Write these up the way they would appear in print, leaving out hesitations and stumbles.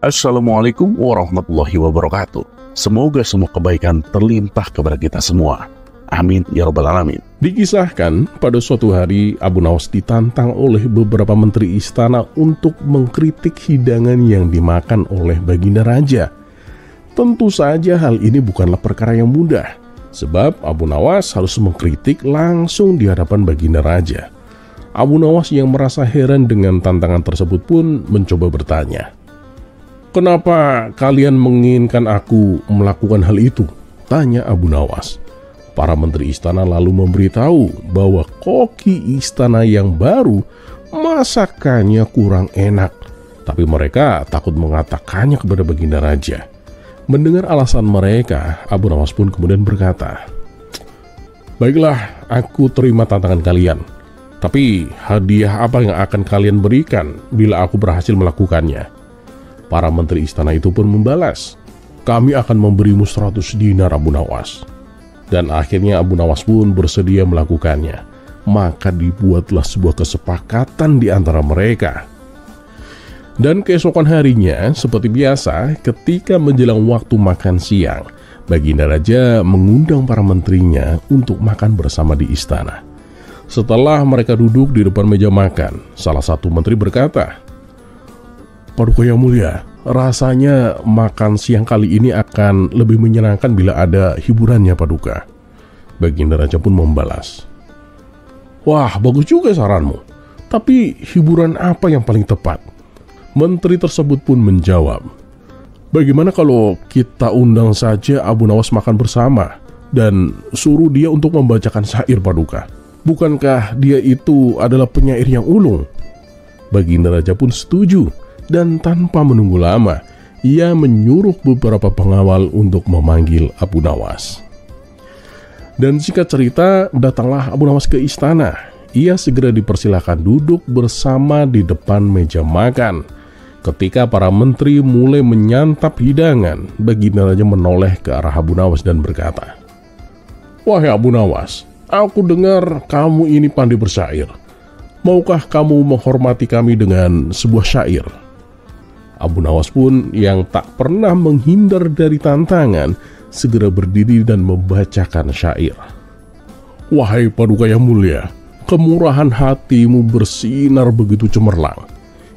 Assalamualaikum warahmatullahi wabarakatuh. Semoga semua kebaikan terlimpah kepada kita semua. Amin ya rabbal alamin. Dikisahkan pada suatu hari Abu Nawas ditantang oleh beberapa menteri istana untuk mengkritik hidangan yang dimakan oleh Baginda Raja. Tentu saja hal ini bukanlah perkara yang mudah, sebab Abu Nawas harus mengkritik langsung di hadapan Baginda Raja. Abu Nawas yang merasa heran dengan tantangan tersebut pun mencoba bertanya, "Kenapa kalian menginginkan aku melakukan hal itu?" tanya Abu Nawas. Para menteri istana lalu memberitahu bahwa koki istana yang baru masakannya kurang enak, tapi mereka takut mengatakannya kepada Baginda Raja. Mendengar alasan mereka, Abu Nawas pun kemudian berkata, "Baiklah, aku terima tantangan kalian. Tapi hadiah apa yang akan kalian berikan bila aku berhasil melakukannya?" Para menteri istana itu pun membalas, "Kami akan memberimu 100 dinar Abu Nawas." Dan akhirnya Abu Nawas pun bersedia melakukannya. Maka dibuatlah sebuah kesepakatan di antara mereka. Dan keesokan harinya, seperti biasa, ketika menjelang waktu makan siang, Baginda Raja mengundang para menterinya untuk makan bersama di istana. Setelah mereka duduk di depan meja makan, salah satu menteri berkata, "Paduka yang mulia, rasanya makan siang kali ini akan lebih menyenangkan bila ada hiburannya, Paduka." Baginda Raja pun membalas, "Wah, bagus juga saranmu. Tapi hiburan apa yang paling tepat?" Menteri tersebut pun menjawab, "Bagaimana kalau kita undang saja Abu Nawas makan bersama dan suruh dia untuk membacakan syair, Paduka? Bukankah dia itu adalah penyair yang ulung?" Baginda Raja pun setuju. Dan tanpa menunggu lama, ia menyuruh beberapa pengawal untuk memanggil Abu Nawas. Dan singkat cerita, datanglah Abu Nawas ke istana. Ia segera dipersilakan duduk bersama di depan meja makan. Ketika para menteri mulai menyantap hidangan, Baginda Raja menoleh ke arah Abu Nawas dan berkata, "Wahai Abu Nawas, aku dengar kamu ini pandai bersyair. Maukah kamu menghormati kami dengan sebuah syair?" Abu Nawas pun yang tak pernah menghindar dari tantangan segera berdiri dan membacakan syair. "Wahai Paduka yang mulia, kemurahan hatimu bersinar begitu cemerlang.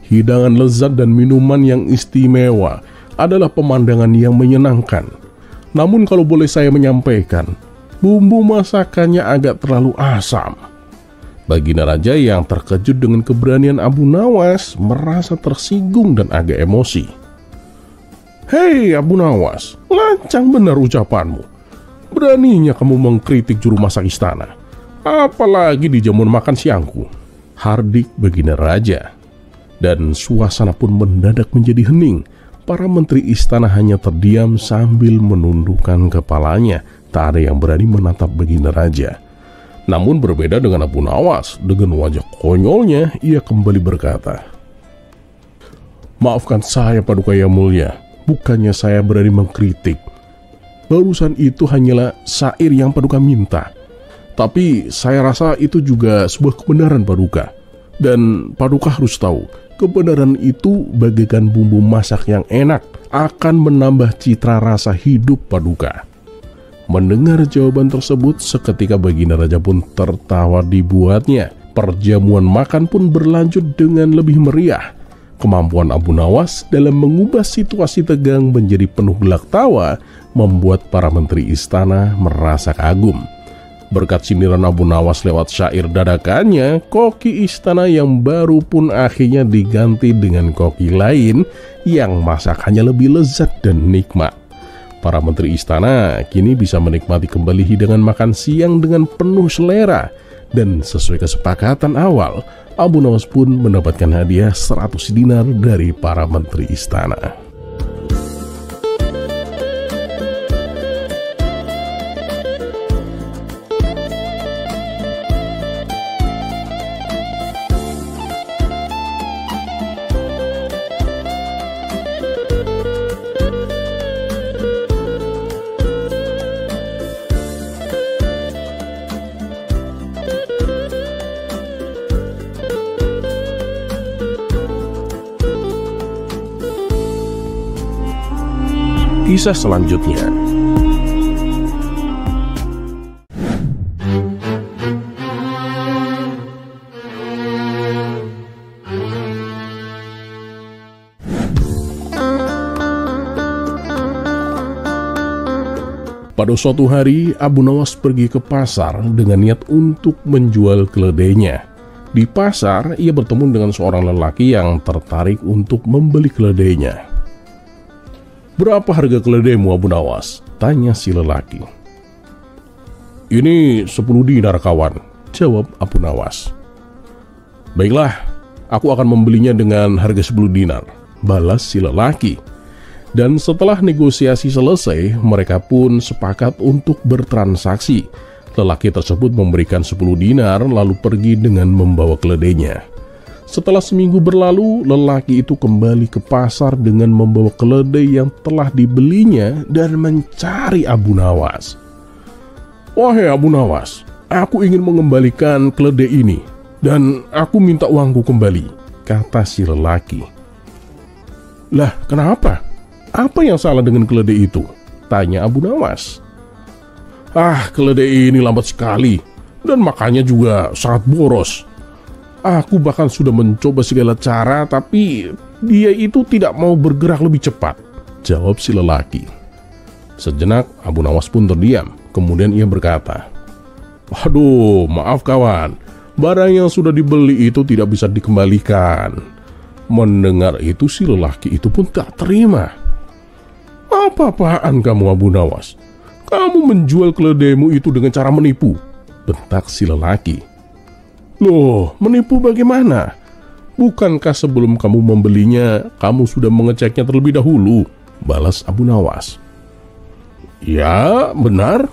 Hidangan lezat dan minuman yang istimewa adalah pemandangan yang menyenangkan. Namun kalau boleh saya menyampaikan, bumbu masakannya agak terlalu asam." Baginda Raja yang terkejut dengan keberanian Abu Nawas merasa tersinggung dan agak emosi. "Hei Abu Nawas, lancang benar ucapanmu. Beraninya kamu mengkritik juru masak istana, apalagi di jamuan makan siangku," hardik Baginda Raja. Dan suasana pun mendadak menjadi hening. Para menteri istana hanya terdiam sambil menundukkan kepalanya. Tak ada yang berani menatap Baginda Raja. Namun berbeda dengan Abu Nawas, dengan wajah konyolnya ia kembali berkata, "Maafkan saya Paduka yang mulia, bukannya saya berani mengkritik. Barusan itu hanyalah syair yang Paduka minta. Tapi saya rasa itu juga sebuah kebenaran Paduka. Dan Paduka harus tahu, kebenaran itu bagaikan bumbu masak yang enak, akan menambah citra rasa hidup Paduka." Mendengar jawaban tersebut, seketika Baginda Raja pun tertawa dibuatnya. Perjamuan makan pun berlanjut dengan lebih meriah. Kemampuan Abu Nawas dalam mengubah situasi tegang menjadi penuh gelak tawa membuat para menteri istana merasa kagum. Berkat sindiran Abu Nawas lewat syair dadakannya, koki istana yang baru pun akhirnya diganti dengan koki lain yang masakannya lebih lezat dan nikmat. Para menteri istana kini bisa menikmati kembali hidangan makan siang dengan penuh selera. Dan sesuai kesepakatan awal, Abu Nawas pun mendapatkan hadiah 100 dinar dari para menteri istana. Kisah selanjutnya. Pada suatu hari, Abu Nawas pergi ke pasar dengan niat untuk menjual keledainya. Di pasar, ia bertemu dengan seorang lelaki yang tertarik untuk membeli keledainya. "Berapa harga keledaimu, Abu Nawas?" tanya si lelaki. "Ini 10 dinar, kawan," jawab Abu Nawas. "Baiklah, aku akan membelinya dengan harga 10 dinar," balas si lelaki. Dan setelah negosiasi selesai, mereka pun sepakat untuk bertransaksi. Lelaki tersebut memberikan 10 dinar lalu pergi dengan membawa keledainya. Setelah seminggu berlalu, lelaki itu kembali ke pasar dengan membawa keledai yang telah dibelinya dan mencari Abu Nawas. "Wahai Abu Nawas, aku ingin mengembalikan keledai ini dan aku minta uangku kembali," kata si lelaki. "Lah, kenapa? Apa yang salah dengan keledai itu?" tanya Abu Nawas. "Keledai ini lambat sekali dan makannya juga sangat boros. Aku bahkan sudah mencoba segala cara, tapi dia itu tidak mau bergerak lebih cepat," jawab si lelaki. Sejenak Abu Nawas pun terdiam, kemudian ia berkata, "Aduh, maaf kawan, barang yang sudah dibeli itu tidak bisa dikembalikan." Mendengar itu si lelaki itu pun tak terima. "Apa-apaan kamu, Abu Nawas? Kamu menjual keledaimu itu dengan cara menipu," bentak si lelaki. "Loh, menipu bagaimana? Bukankah sebelum kamu membelinya, kamu sudah mengeceknya terlebih dahulu?" balas Abu Nawas. "Ya, benar.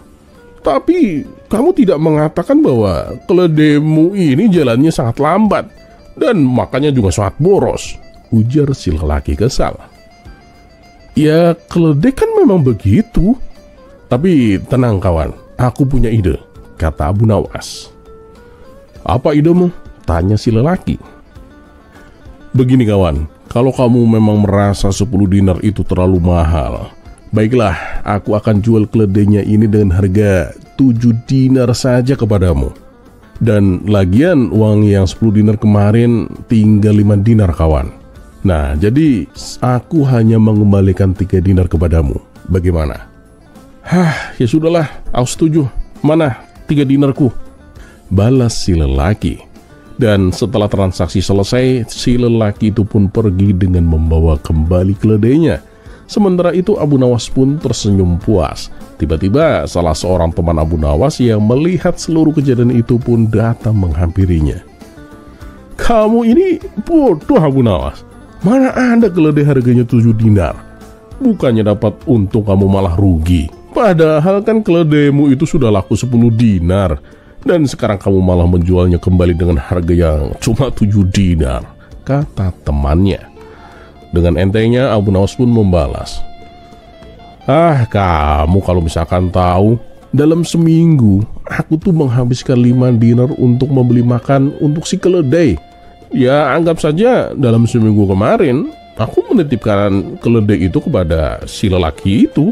Tapi kamu tidak mengatakan bahwa keledaimu ini jalannya sangat lambat dan makannya juga sangat boros," ujar si lelaki kesal. "Ya, keledai kan memang begitu. Tapi tenang kawan, aku punya ide," kata Abu Nawas. "Apa idemu?" tanya si lelaki. "Begini kawan, kalau kamu memang merasa 10 dinar itu terlalu mahal, baiklah, aku akan jual keledainya ini dengan harga 7 dinar saja kepadamu. Dan lagian uang yang 10 dinar kemarin tinggal 5 dinar kawan. Nah, jadi aku hanya mengembalikan 3 dinar kepadamu. Bagaimana?" Ya sudahlah, aku setuju. Mana 3 dinarku?" balas si lelaki. Dan setelah transaksi selesai, si lelaki itu pun pergi dengan membawa kembali keledainya. Sementara itu Abu Nawas pun tersenyum puas. Tiba-tiba salah seorang teman Abu Nawas yang melihat seluruh kejadian itu pun datang menghampirinya. "Kamu ini bodoh, Abu Nawas. Mana ada keledai harganya 7 dinar? Bukannya dapat untung kamu malah rugi. Padahal kan keledaimu itu sudah laku 10 dinar. Dan sekarang kamu malah menjualnya kembali dengan harga yang cuma 7 dinar, kata temannya. Dengan entengnya Abu Nawas pun membalas, "Kamu kalau misalkan tahu, dalam seminggu aku tuh menghabiskan 5 dinar untuk membeli makan untuk si keledai. Ya anggap saja dalam seminggu kemarin aku menitipkan keledai itu kepada si lelaki itu.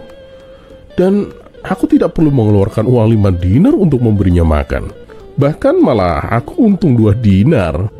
Dan aku tidak perlu mengeluarkan uang 5 dinar untuk memberinya makan. Bahkan malah aku untung 2 dinar.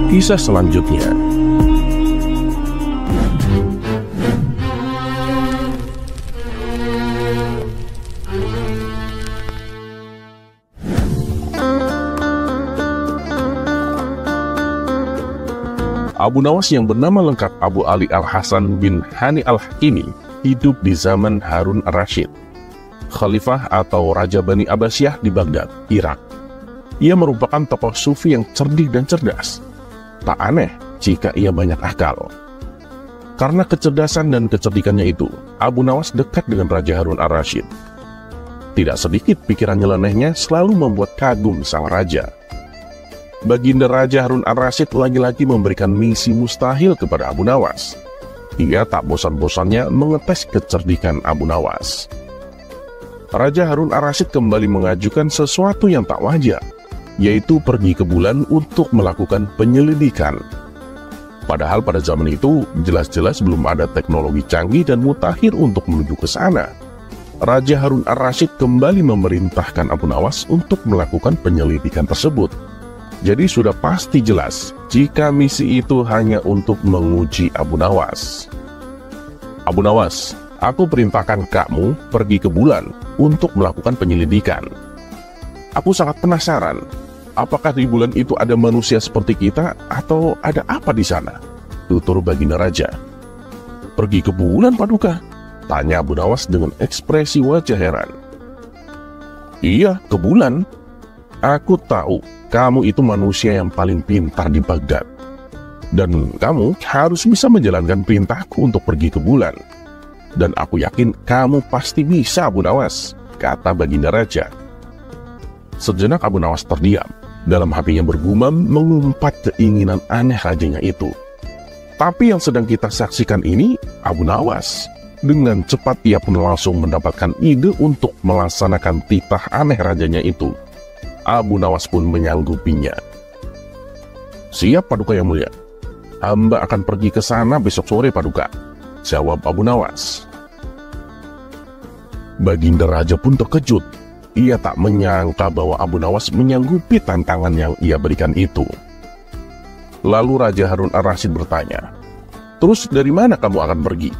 Kisah selanjutnya. Abu Nawas yang bernama lengkap Abu Ali Al-Hasan bin Hani Al-Hakimi hidup di zaman Harun Ar-Rasyid, khalifah atau Raja Bani Abbasiyah di Baghdad, Irak. Ia merupakan tokoh sufi yang cerdik dan cerdas. Tak aneh jika ia banyak akal. Karena kecerdasan dan kecerdikannya itu, Abu Nawas dekat dengan Raja Harun ar-Rasyid. Tidak sedikit pikiran nyelenehnya selalu membuat kagum sang raja. Baginda Raja Harun ar-Rasyid lagi-lagi memberikan misi mustahil kepada Abu Nawas. Ia tak bosan-bosannya mengetes kecerdikan Abu Nawas. Raja Harun ar-Rasyid kembali mengajukan sesuatu yang tak wajar, yaitu pergi ke bulan untuk melakukan penyelidikan. Padahal pada zaman itu, jelas-jelas belum ada teknologi canggih dan mutakhir untuk menuju ke sana. Raja Harun ar-Rasyid kembali memerintahkan Abu Nawas untuk melakukan penyelidikan tersebut. Jadi sudah pasti jelas jika misi itu hanya untuk menguji Abu Nawas. Abu Nawas, aku perintahkan kamu pergi ke bulan untuk melakukan penyelidikan. Aku sangat penasaran, apakah di bulan itu ada manusia seperti kita atau ada apa di sana? Tutur baginda raja. Pergi ke bulan, Paduka? Tanya Abu Nawas dengan ekspresi wajah heran. Iya, ke bulan. Aku tahu kamu itu manusia yang paling pintar di Baghdad. Dan kamu harus bisa menjalankan perintahku untuk pergi ke bulan. Dan aku yakin kamu pasti bisa, Abu Nawas, kata baginda raja. Sejenak Abu Nawas terdiam. Dalam hatinya bergumam mengumpat keinginan aneh rajanya itu. Tapi yang sedang kita saksikan ini Abu Nawas. Dengan cepat ia pun langsung mendapatkan ide untuk melaksanakan titah aneh rajanya itu. Abu Nawas pun menyanggupinya. Siap, Paduka yang mulia. Hamba akan pergi ke sana besok sore, Paduka, jawab Abu Nawas. Baginda raja pun terkejut. Ia tak menyangka bahwa Abu Nawas menyanggupi tantangan yang ia berikan itu. Lalu Raja Harun ar-Rasyid bertanya, "Terus dari mana kamu akan pergi?"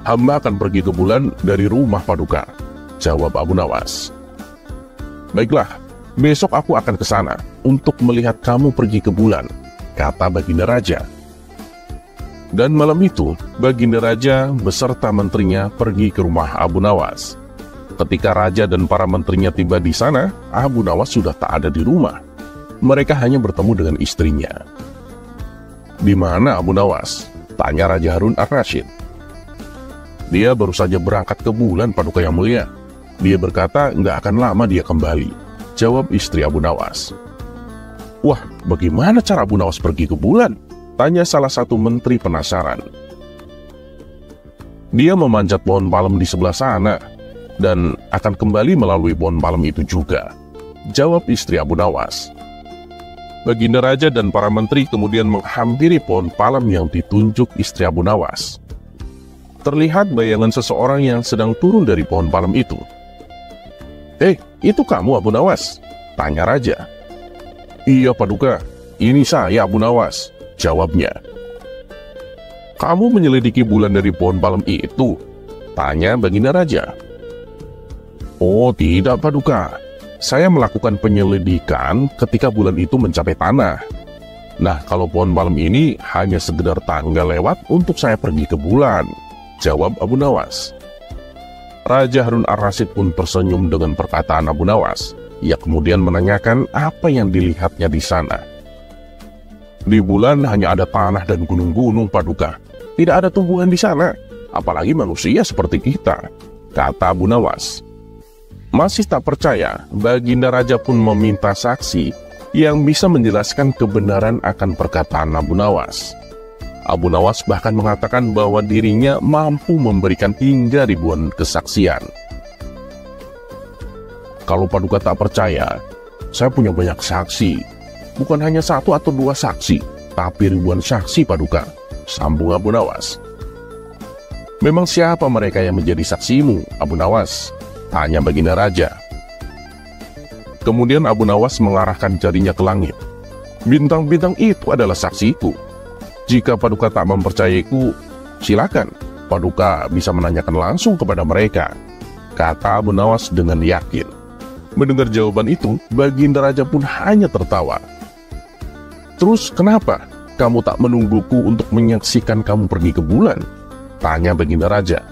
"Hamba akan pergi ke bulan dari rumah, Paduka," jawab Abu Nawas. "Baiklah, besok aku akan ke sana untuk melihat kamu pergi ke bulan," kata baginda raja. Dan malam itu, baginda raja beserta menterinya pergi ke rumah Abu Nawas. Ketika raja dan para menterinya tiba di sana, Abu Nawas sudah tak ada di rumah. Mereka hanya bertemu dengan istrinya. "Di mana Abu Nawas?" tanya Raja Harun ar-Rasyid. "Dia baru saja berangkat ke bulan, Paduka yang mulia. Dia berkata nggak akan lama dia kembali," jawab istri Abu Nawas. "Wah, bagaimana cara Abu Nawas pergi ke bulan?" tanya salah satu menteri penasaran. "Dia memanjat pohon palem di sebelah sana dan akan kembali melalui pohon palem itu juga," jawab istri Abu Nawas. Baginda raja dan para menteri kemudian menghampiri pohon palem yang ditunjuk istri Abu Nawas. Terlihat bayangan seseorang yang sedang turun dari pohon palem itu. Itu kamu, Abu Nawas?" tanya raja. "Iya, Paduka, ini saya, Abu Nawas," jawabnya. "Kamu menyelidiki bulan dari pohon palem itu?" tanya baginda raja. "Oh tidak, Paduka, saya melakukan penyelidikan ketika bulan itu mencapai tanah. Nah, kalau pohon palem ini hanya sekedar tangga lewat untuk saya pergi ke bulan," jawab Abu Nawas. Raja Harun ar-Rasyid pun tersenyum dengan perkataan Abu Nawas. Ia kemudian menanyakan apa yang dilihatnya di sana. "Di bulan hanya ada tanah dan gunung-gunung, Paduka. Tidak ada tumbuhan di sana, apalagi manusia seperti kita," kata Abu Nawas. Masih tak percaya, baginda raja pun meminta saksi yang bisa menjelaskan kebenaran akan perkataan Abu Nawas. Abu Nawas bahkan mengatakan bahwa dirinya mampu memberikan hingga ribuan kesaksian. "Kalau Paduka tak percaya, saya punya banyak saksi. Bukan hanya satu atau dua saksi, tapi ribuan saksi, Paduka," sambung Abu Nawas. "Memang siapa mereka yang menjadi saksimu, Abu Nawas?" tanya baginda raja. Kemudian Abu Nawas mengarahkan jarinya ke langit. "Bintang-bintang itu adalah saksiku. Jika Paduka tak mempercayaiku, silakan Paduka bisa menanyakan langsung kepada mereka," kata Abu Nawas dengan yakin. Mendengar jawaban itu, baginda raja pun hanya tertawa. "Terus kenapa kamu tak menungguku untuk menyaksikan kamu pergi ke bulan?" tanya baginda raja.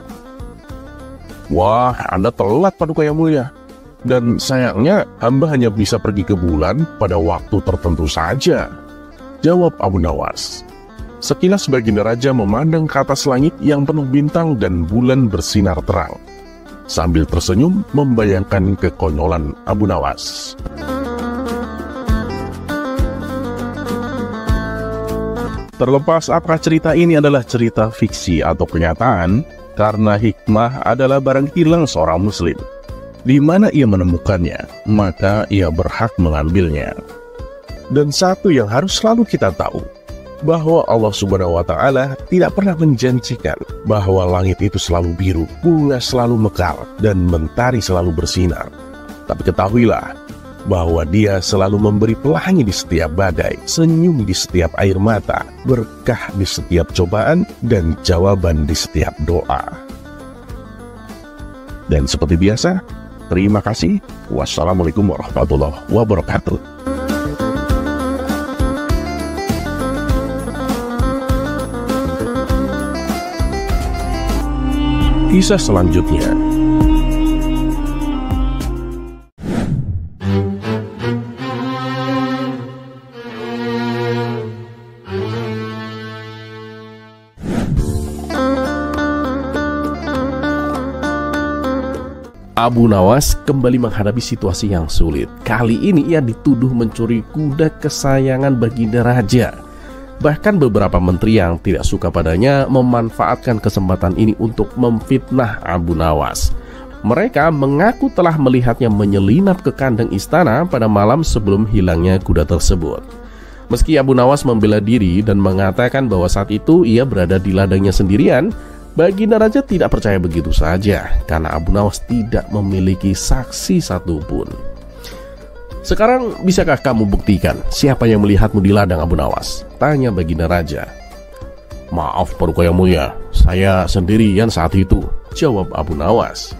"Wah, Anda telat, Paduka yang mulia. Dan sayangnya hamba hanya bisa pergi ke bulan pada waktu tertentu saja," jawab Abu Nawas. Sekilas Baginda Raja memandang ke atas langit yang penuh bintang dan bulan bersinar terang, sambil tersenyum membayangkan kekonyolan Abu Nawas. Terlepas apakah cerita ini adalah cerita fiksi atau kenyataan, karena hikmah adalah barang hilang seorang muslim. Di mana ia menemukannya, maka ia berhak mengambilnya. Dan satu yang harus selalu kita tahu, bahwa Allah Subhanahu wa Ta'ala tidak pernah menjanjikan bahwa langit itu selalu biru, bunga selalu mekar, dan mentari selalu bersinar. Tapi ketahuilah bahwa Dia selalu memberi pelangi di setiap badai, senyum di setiap air mata, berkah di setiap cobaan, dan jawaban di setiap doa. Dan seperti biasa, terima kasih. Wassalamualaikum warahmatullahi wabarakatuh. Kisah selanjutnya. Abu Nawas kembali menghadapi situasi yang sulit. Kali ini ia dituduh mencuri kuda kesayangan Baginda Raja. Bahkan beberapa menteri yang tidak suka padanya memanfaatkan kesempatan ini untuk memfitnah Abu Nawas. Mereka mengaku telah melihatnya menyelinap ke kandang istana pada malam sebelum hilangnya kuda tersebut. Meski Abu Nawas membela diri dan mengatakan bahwa saat itu ia berada di ladangnya sendirian, Baginda Raja tidak percaya begitu saja karena Abu Nawas tidak memiliki saksi satupun. Sekarang bisakah kamu buktikan siapa yang melihatmu di ladang, Abu Nawas? Tanya Baginda Raja. Maaf Paduka Yang Mulia, saya sendirian saat itu, jawab Abu Nawas.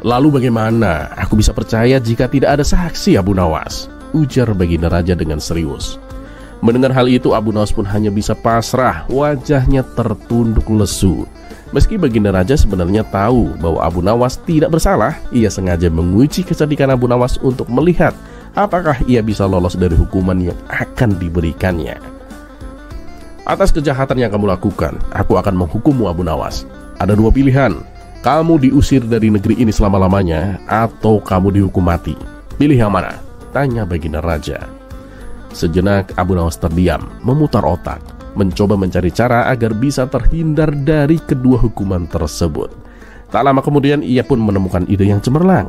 Lalu bagaimana aku bisa percaya jika tidak ada saksi, Abu Nawas? Ujar Baginda Raja dengan serius. Mendengar hal itu, Abu Nawas pun hanya bisa pasrah, wajahnya tertunduk lesu. Meski Baginda Raja sebenarnya tahu bahwa Abu Nawas tidak bersalah, ia sengaja menguji kecerdikan Abu Nawas untuk melihat apakah ia bisa lolos dari hukuman yang akan diberikannya. Atas kejahatan yang kamu lakukan, aku akan menghukummu, Abu Nawas. Ada dua pilihan, kamu diusir dari negeri ini selama-lamanya, atau kamu dihukum mati. Pilih yang mana? Tanya Baginda Raja. Sejenak Abu Nawas terdiam, memutar otak, mencoba mencari cara agar bisa terhindar dari kedua hukuman tersebut. Tak lama kemudian ia pun menemukan ide yang cemerlang.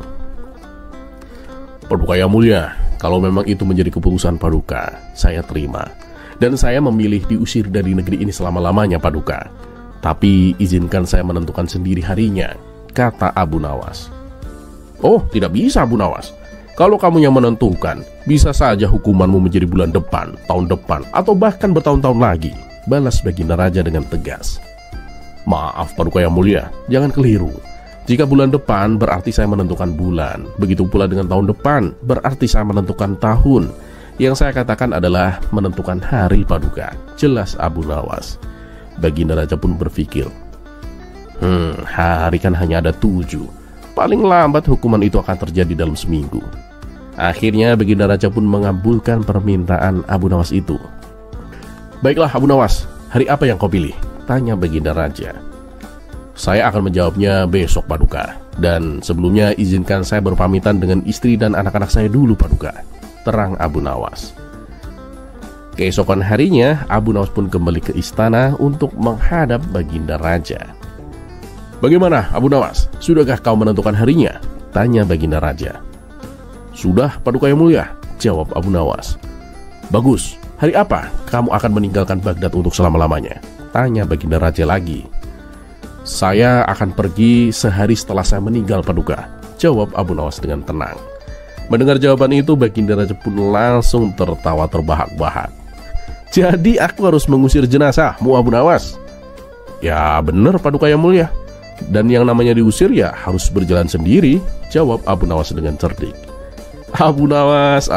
Paduka Yang Mulia, kalau memang itu menjadi keputusan Paduka, saya terima. Dan saya memilih diusir dari negeri ini selama-lamanya, Paduka. Tapi izinkan saya menentukan sendiri harinya, kata Abu Nawas. Oh, tidak bisa, Abu Nawas. Kalau kamu yang menentukan, bisa saja hukumanmu menjadi bulan depan, tahun depan, atau bahkan bertahun-tahun lagi, balas Baginda Raja dengan tegas. Maaf Paduka Yang Mulia, jangan keliru. Jika bulan depan berarti saya menentukan bulan, begitu pula dengan tahun depan berarti saya menentukan tahun. Yang saya katakan adalah menentukan hari, Paduka, jelas Abu Nawas. Baginda Raja pun berpikir, hari kan hanya ada 7. Paling lambat hukuman itu akan terjadi dalam seminggu. Akhirnya Baginda Raja pun mengabulkan permintaan Abu Nawas itu. Baiklah Abu Nawas, hari apa yang kau pilih? Tanya Baginda Raja. Saya akan menjawabnya besok, Paduka. Dan sebelumnya izinkan saya berpamitan dengan istri dan anak-anak saya dulu, Paduka, terang Abu Nawas. Keesokan harinya Abu Nawas pun kembali ke istana untuk menghadap Baginda Raja. Bagaimana Abu Nawas? Sudahkah kau menentukan harinya? Tanya Baginda Raja. Sudah Paduka Yang Mulia, jawab Abu Nawas. Bagus, hari apa kamu akan meninggalkan Baghdad untuk selama-lamanya? Tanya Baginda Raja lagi. Saya akan pergi sehari setelah saya meninggal, Paduka, jawab Abu Nawas dengan tenang. Mendengar jawaban itu, Baginda Raja pun langsung tertawa terbahak-bahak. Jadi aku harus mengusir jenazahmu, Abu Nawas? Ya benar Paduka Yang Mulia. Dan yang namanya diusir ya harus berjalan sendiri, jawab Abu Nawas dengan cerdik. Abu Nawas,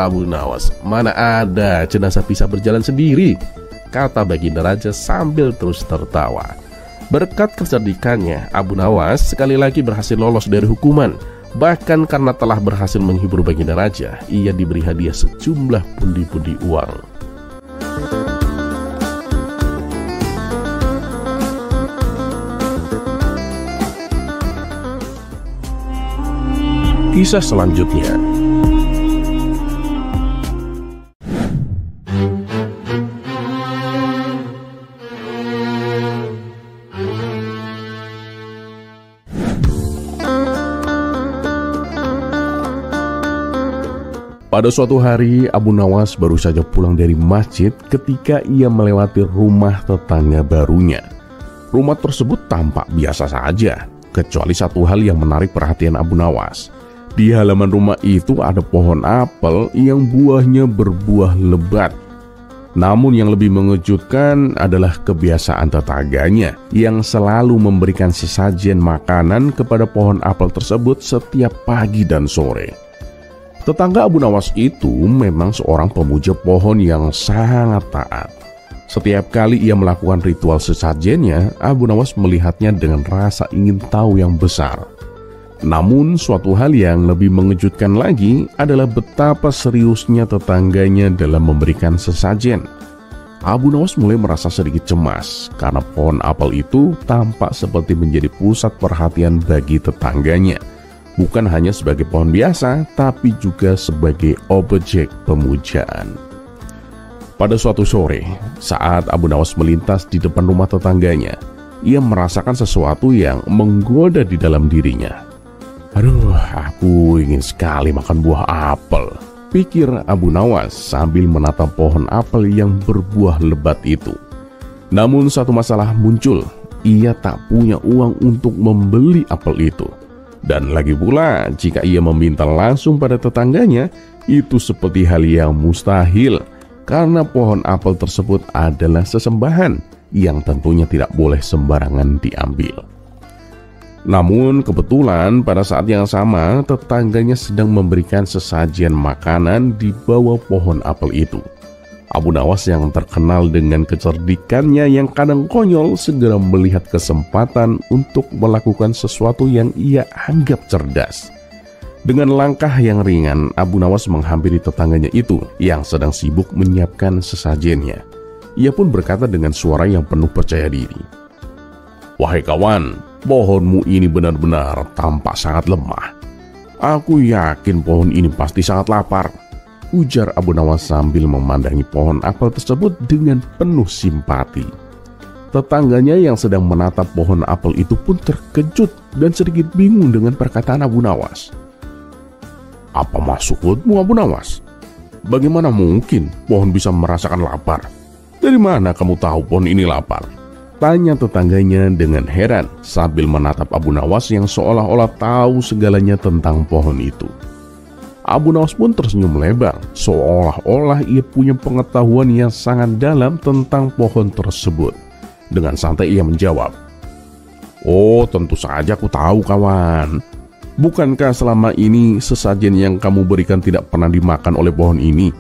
mana ada jenazah bisa berjalan sendiri, kata Baginda Raja sambil terus tertawa. Berkat kecerdikannya, Abu Nawas sekali lagi berhasil lolos dari hukuman. Bahkan karena telah berhasil menghibur Baginda Raja, ia diberi hadiah sejumlah pundi-pundi uang. kisah selanjutnya. Pada suatu hari, Abu Nawas baru saja pulang dari masjid ketika ia melewati rumah tetangga barunya. Rumah tersebut tampak biasa saja, kecuali satu hal yang menarik perhatian Abu Nawas. Di halaman rumah itu ada pohon apel yang buahnya berbuah lebat. Namun yang lebih mengejutkan adalah kebiasaan tetangganya yang selalu memberikan sesajen makanan kepada pohon apel tersebut setiap pagi dan sore. Tetangga Abu Nawas itu memang seorang pemuja pohon yang sangat taat. Setiap kali ia melakukan ritual sesajennya, Abu Nawas melihatnya dengan rasa ingin tahu yang besar. Namun suatu hal yang lebih mengejutkan lagi adalah betapa seriusnya tetangganya dalam memberikan sesajen. Abu Nawas mulai merasa sedikit cemas karena pohon apel itu tampak seperti menjadi pusat perhatian bagi tetangganya. Bukan hanya sebagai pohon biasa, tapi juga sebagai objek pemujaan. Pada suatu sore, saat Abu Nawas melintas di depan rumah tetangganya, ia merasakan sesuatu yang menggoda di dalam dirinya. Aduh, aku ingin sekali makan buah apel, pikir Abu Nawas sambil menatap pohon apel yang berbuah lebat itu. Namun satu masalah muncul, ia tak punya uang untuk membeli apel itu. Dan lagi pula, jika ia meminta langsung pada tetangganya, itu seperti hal yang mustahil, karena pohon apel tersebut adalah sesembahan yang tentunya tidak boleh sembarangan diambil. Namun kebetulan pada saat yang sama, tetangganya sedang memberikan sesajen makanan di bawah pohon apel itu. Abu Nawas yang terkenal dengan kecerdikannya yang kadang konyol segera melihat kesempatan untuk melakukan sesuatu yang ia anggap cerdas. Dengan langkah yang ringan, Abu Nawas menghampiri tetangganya itu yang sedang sibuk menyiapkan sesajennya. Ia pun berkata dengan suara yang penuh percaya diri, "Wahai kawan, pohonmu ini benar-benar tampak sangat lemah. Aku yakin pohon ini pasti sangat lapar," ujar Abu Nawas sambil memandangi pohon apel tersebut dengan penuh simpati. Tetangganya yang sedang menatap pohon apel itu pun terkejut dan sedikit bingung dengan perkataan Abu Nawas. "Apa maksudmu, Abu Nawas? Bagaimana mungkin pohon bisa merasakan lapar? Dari mana kamu tahu pohon ini lapar?" tanya tetangganya dengan heran sambil menatap Abu Nawas yang seolah-olah tahu segalanya tentang pohon itu. Abu Nawas pun tersenyum lebar, seolah-olah ia punya pengetahuan yang sangat dalam tentang pohon tersebut. Dengan santai ia menjawab, "Oh, tentu saja aku tahu, kawan. Bukankah selama ini sesajen yang kamu berikan tidak pernah dimakan oleh pohon ini?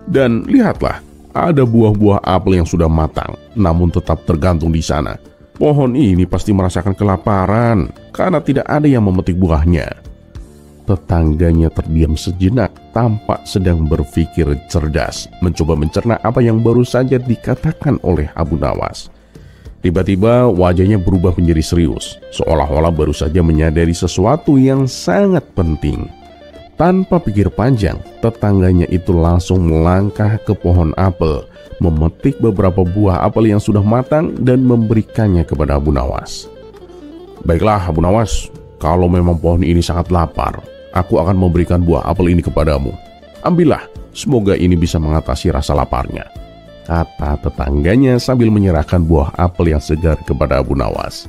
Dan lihatlah, ada buah-buah apel yang sudah matang, namun tetap tergantung di sana. Pohon ini pasti merasakan kelaparan karena tidak ada yang memetik buahnya." Tetangganya terdiam sejenak, tampak sedang berpikir cerdas, mencoba mencerna apa yang baru saja dikatakan oleh Abu Nawas. Tiba-tiba wajahnya berubah menjadi serius, seolah-olah baru saja menyadari sesuatu yang sangat penting. Tanpa pikir panjang, tetangganya itu langsung melangkah ke pohon apel, memetik beberapa buah apel yang sudah matang dan memberikannya kepada Abu Nawas. "Baiklah Abu Nawas, kalau memang pohon ini sangat lapar, aku akan memberikan buah apel ini kepadamu. Ambillah, semoga ini bisa mengatasi rasa laparnya," kata tetangganya sambil menyerahkan buah apel yang segar kepada Abu Nawas.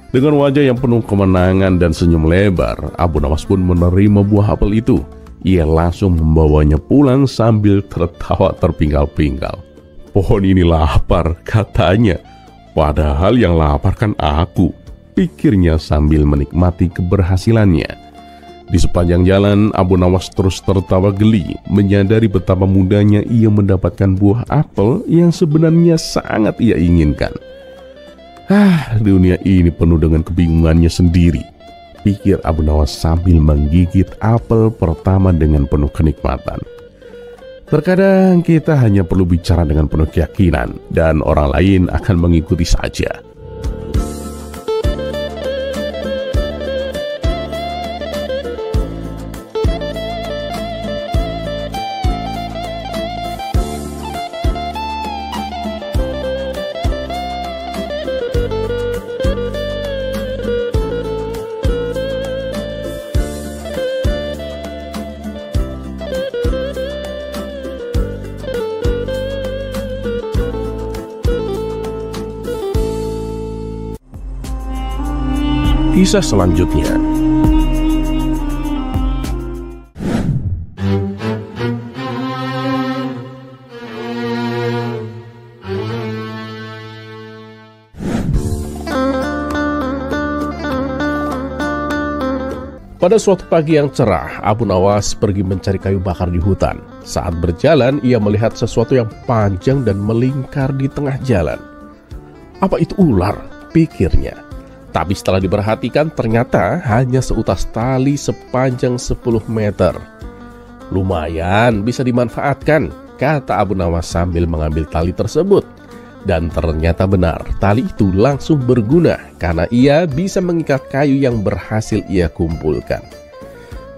Dengan wajah yang penuh kemenangan dan senyum lebar, Abu Nawas pun menerima buah apel itu. Ia langsung membawanya pulang sambil tertawa terpinggal-pinggal. "Pohon ini lapar," katanya. "Padahal yang lapar kan aku," pikirnya sambil menikmati keberhasilannya. Di sepanjang jalan, Abu Nawas terus tertawa geli, menyadari betapa mudahnya ia mendapatkan buah apel yang sebenarnya sangat ia inginkan. Dunia ini penuh dengan kebingungannya sendiri, pikir Abu Nawas sambil menggigit apel pertama dengan penuh kenikmatan. Terkadang kita hanya perlu bicara dengan penuh keyakinan, dan orang lain akan mengikuti saja. Kisah selanjutnya. Pada suatu pagi yang cerah, Abu Nawas pergi mencari kayu bakar di hutan. Saat berjalan, ia melihat sesuatu yang panjang dan melingkar di tengah jalan. Apa itu ular? Pikirnya. Tapi setelah diperhatikan, ternyata hanya seutas tali sepanjang 10 meter. Lumayan bisa dimanfaatkan, kata Abu Nawas sambil mengambil tali tersebut. Dan ternyata benar, tali itu langsung berguna karena ia bisa mengikat kayu yang berhasil ia kumpulkan.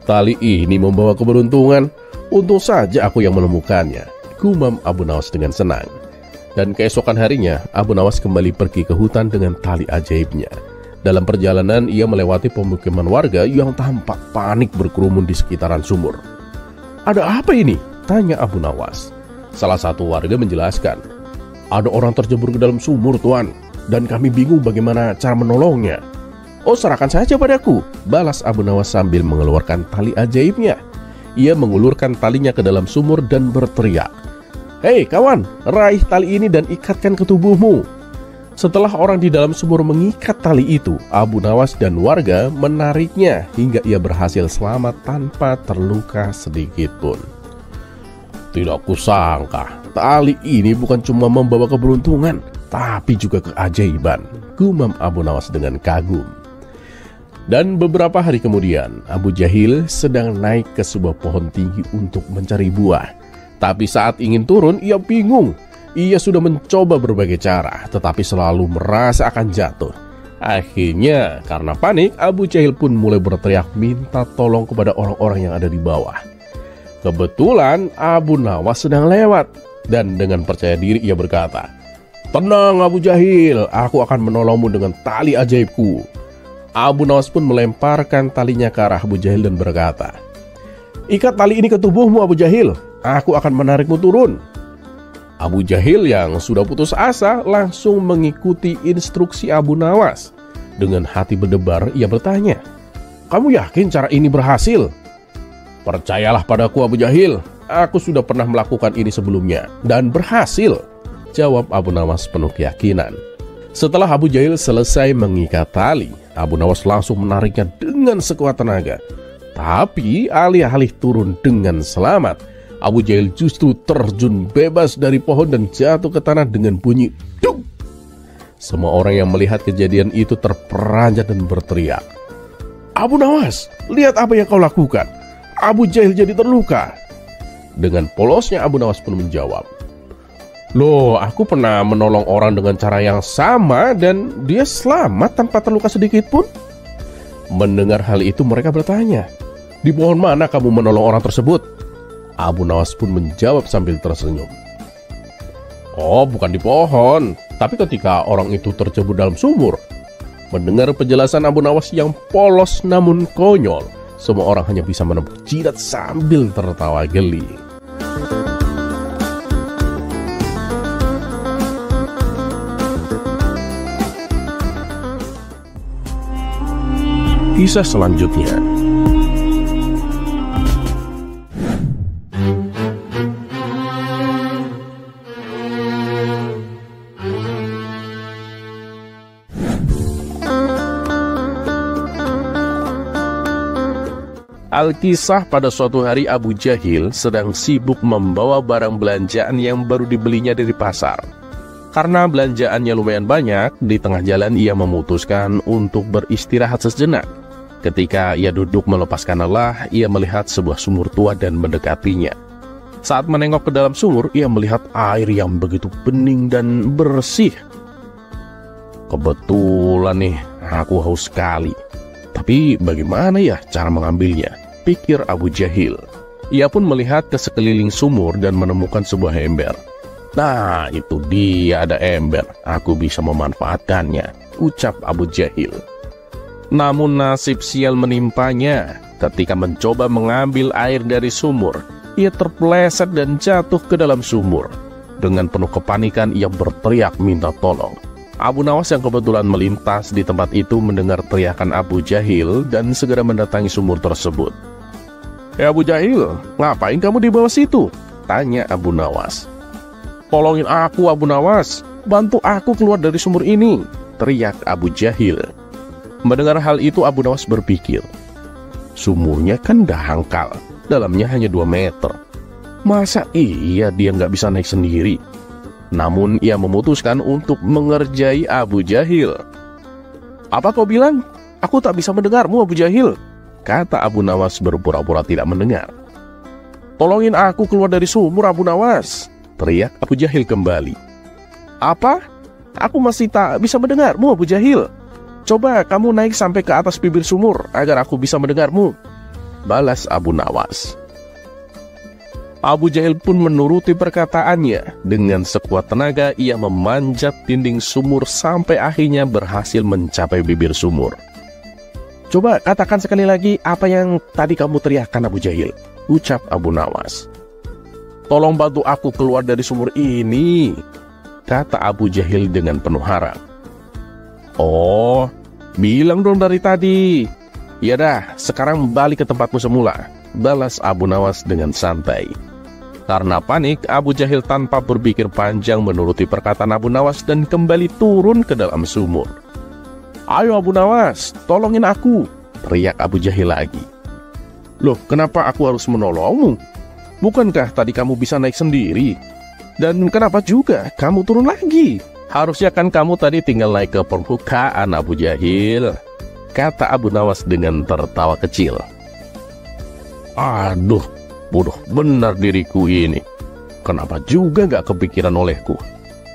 Tali ini membawa keberuntungan, untung saja aku yang menemukannya, gumam Abu Nawas dengan senang. Dan keesokan harinya, Abu Nawas kembali pergi ke hutan dengan tali ajaibnya. Dalam perjalanan, ia melewati pemukiman warga yang tampak panik berkerumun di sekitaran sumur. "Ada apa ini?" tanya Abu Nawas. Salah satu warga menjelaskan, "Ada orang terjebur ke dalam sumur, Tuan, dan kami bingung bagaimana cara menolongnya." "Oh, serahkan saja padaku," balas Abu Nawas sambil mengeluarkan tali ajaibnya. Ia mengulurkan talinya ke dalam sumur dan berteriak, "Hei kawan, raih tali ini dan ikatkan ke tubuhmu." Setelah orang di dalam sumur mengikat tali itu, Abu Nawas dan warga menariknya hingga ia berhasil selamat tanpa terluka sedikit pun. "Tidak kusangka, tali ini bukan cuma membawa keberuntungan, tapi juga keajaiban," gumam Abu Nawas dengan kagum. Dan beberapa hari kemudian, Abu Jahil sedang naik ke sebuah pohon tinggi untuk mencari buah. Tapi saat ingin turun, ia bingung. Ia sudah mencoba berbagai cara, tetapi selalu merasa akan jatuh. Akhirnya, karena panik, Abu Jahil pun mulai berteriak minta tolong kepada orang-orang yang ada di bawah. Kebetulan Abu Nawas sedang lewat, dan dengan percaya diri ia berkata, "Tenang Abu Jahil, aku akan menolongmu dengan tali ajaibku." Abu Nawas pun melemparkan talinya ke arah Abu Jahil dan berkata, "Ikat tali ini ke tubuhmu Abu Jahil, aku akan menarikmu turun." Abu Jahil yang sudah putus asa langsung mengikuti instruksi Abu Nawas. Dengan hati berdebar ia bertanya, "Kamu yakin cara ini berhasil?" "Percayalah padaku Abu Jahil, aku sudah pernah melakukan ini sebelumnya dan berhasil," jawab Abu Nawas penuh keyakinan. Setelah Abu Jahil selesai mengikat tali, Abu Nawas langsung menariknya dengan sekuat tenaga. Tapi alih-alih turun dengan selamat, Abu Jahil justru terjun bebas dari pohon dan jatuh ke tanah dengan bunyi duk. Semua orang yang melihat kejadian itu terperanjat dan berteriak, "Abu Nawas, lihat apa yang kau lakukan. Abu Jahil jadi terluka." Dengan polosnya Abu Nawas pun menjawab, "Loh, aku pernah menolong orang dengan cara yang sama dan dia selamat tanpa terluka sedikit pun." Mendengar hal itu mereka bertanya, "Di pohon mana kamu menolong orang tersebut?" Abu Nawas pun menjawab sambil tersenyum, "Oh, bukan di pohon, tapi ketika orang itu tercebur dalam sumur." Mendengar penjelasan Abu Nawas yang polos namun konyol, semua orang hanya bisa menepuk jidat sambil tertawa geli. Kisah selanjutnya. Alkisah, pada suatu hari Abu Jahil sedang sibuk membawa barang belanjaan yang baru dibelinya dari pasar. Karena belanjaannya lumayan banyak, di tengah jalan ia memutuskan untuk beristirahat sejenak. Ketika ia duduk melepaskan lelah, ia melihat sebuah sumur tua dan mendekatinya. Saat menengok ke dalam sumur, ia melihat air yang begitu bening dan bersih. "Kebetulan nih, aku haus sekali. Tapi bagaimana ya cara mengambilnya?" pikir Abu Jahil. Ia pun melihat ke sekeliling sumur dan menemukan sebuah ember. "Nah, itu dia, ada ember. Aku bisa memanfaatkannya," ucap Abu Jahil. Namun nasib sial menimpanya. Ketika mencoba mengambil air dari sumur, ia terpeleset dan jatuh ke dalam sumur. Dengan penuh kepanikan ia berteriak minta tolong. Abu Nawas yang kebetulan melintas di tempat itu mendengar teriakan Abu Jahil dan segera mendatangi sumur tersebut. Abu Jahil, ngapain kamu di bawah situ?" tanya Abu Nawas. "Tolongin aku Abu Nawas, bantu aku keluar dari sumur ini," teriak Abu Jahil. Mendengar hal itu Abu Nawas berpikir, sumurnya kan dangkal, dalamnya hanya 2 meter. Masa iya dia nggak bisa naik sendiri? Namun ia memutuskan untuk mengerjai Abu Jahil. "Apa kau bilang? Aku tak bisa mendengarmu Abu Jahil," kata Abu Nawas berpura-pura tidak mendengar. "Tolongin aku keluar dari sumur Abu Nawas," teriak Abu Jahil kembali. "Apa? Aku masih tak bisa mendengarmu Abu Jahil. Coba kamu naik sampai ke atas bibir sumur agar aku bisa mendengarmu," balas Abu Nawas. Abu Jahil pun menuruti perkataannya. Dengan sekuat tenaga ia memanjat dinding sumur sampai akhirnya berhasil mencapai bibir sumur. "Coba katakan sekali lagi apa yang tadi kamu teriakkan Abu Jahil," ucap Abu Nawas. "Tolong bantu aku keluar dari sumur ini," kata Abu Jahil dengan penuh harap. "Oh, bilang dong dari tadi." "Ya dah, sekarang balik ke tempatmu semula," balas Abu Nawas dengan santai. Karena panik, Abu Jahil tanpa berpikir panjang menuruti perkataan Abu Nawas dan kembali turun ke dalam sumur. "Ayo Abu Nawas, tolongin aku," teriak Abu Jahil lagi. "Loh, kenapa aku harus menolongmu? Bukankah tadi kamu bisa naik sendiri? Dan kenapa juga kamu turun lagi? Harusnya kan kamu tadi tinggal naik ke permukaan Abu Jahil," kata Abu Nawas dengan tertawa kecil. "Aduh, bodoh benar diriku ini. Kenapa juga gak kepikiran olehku?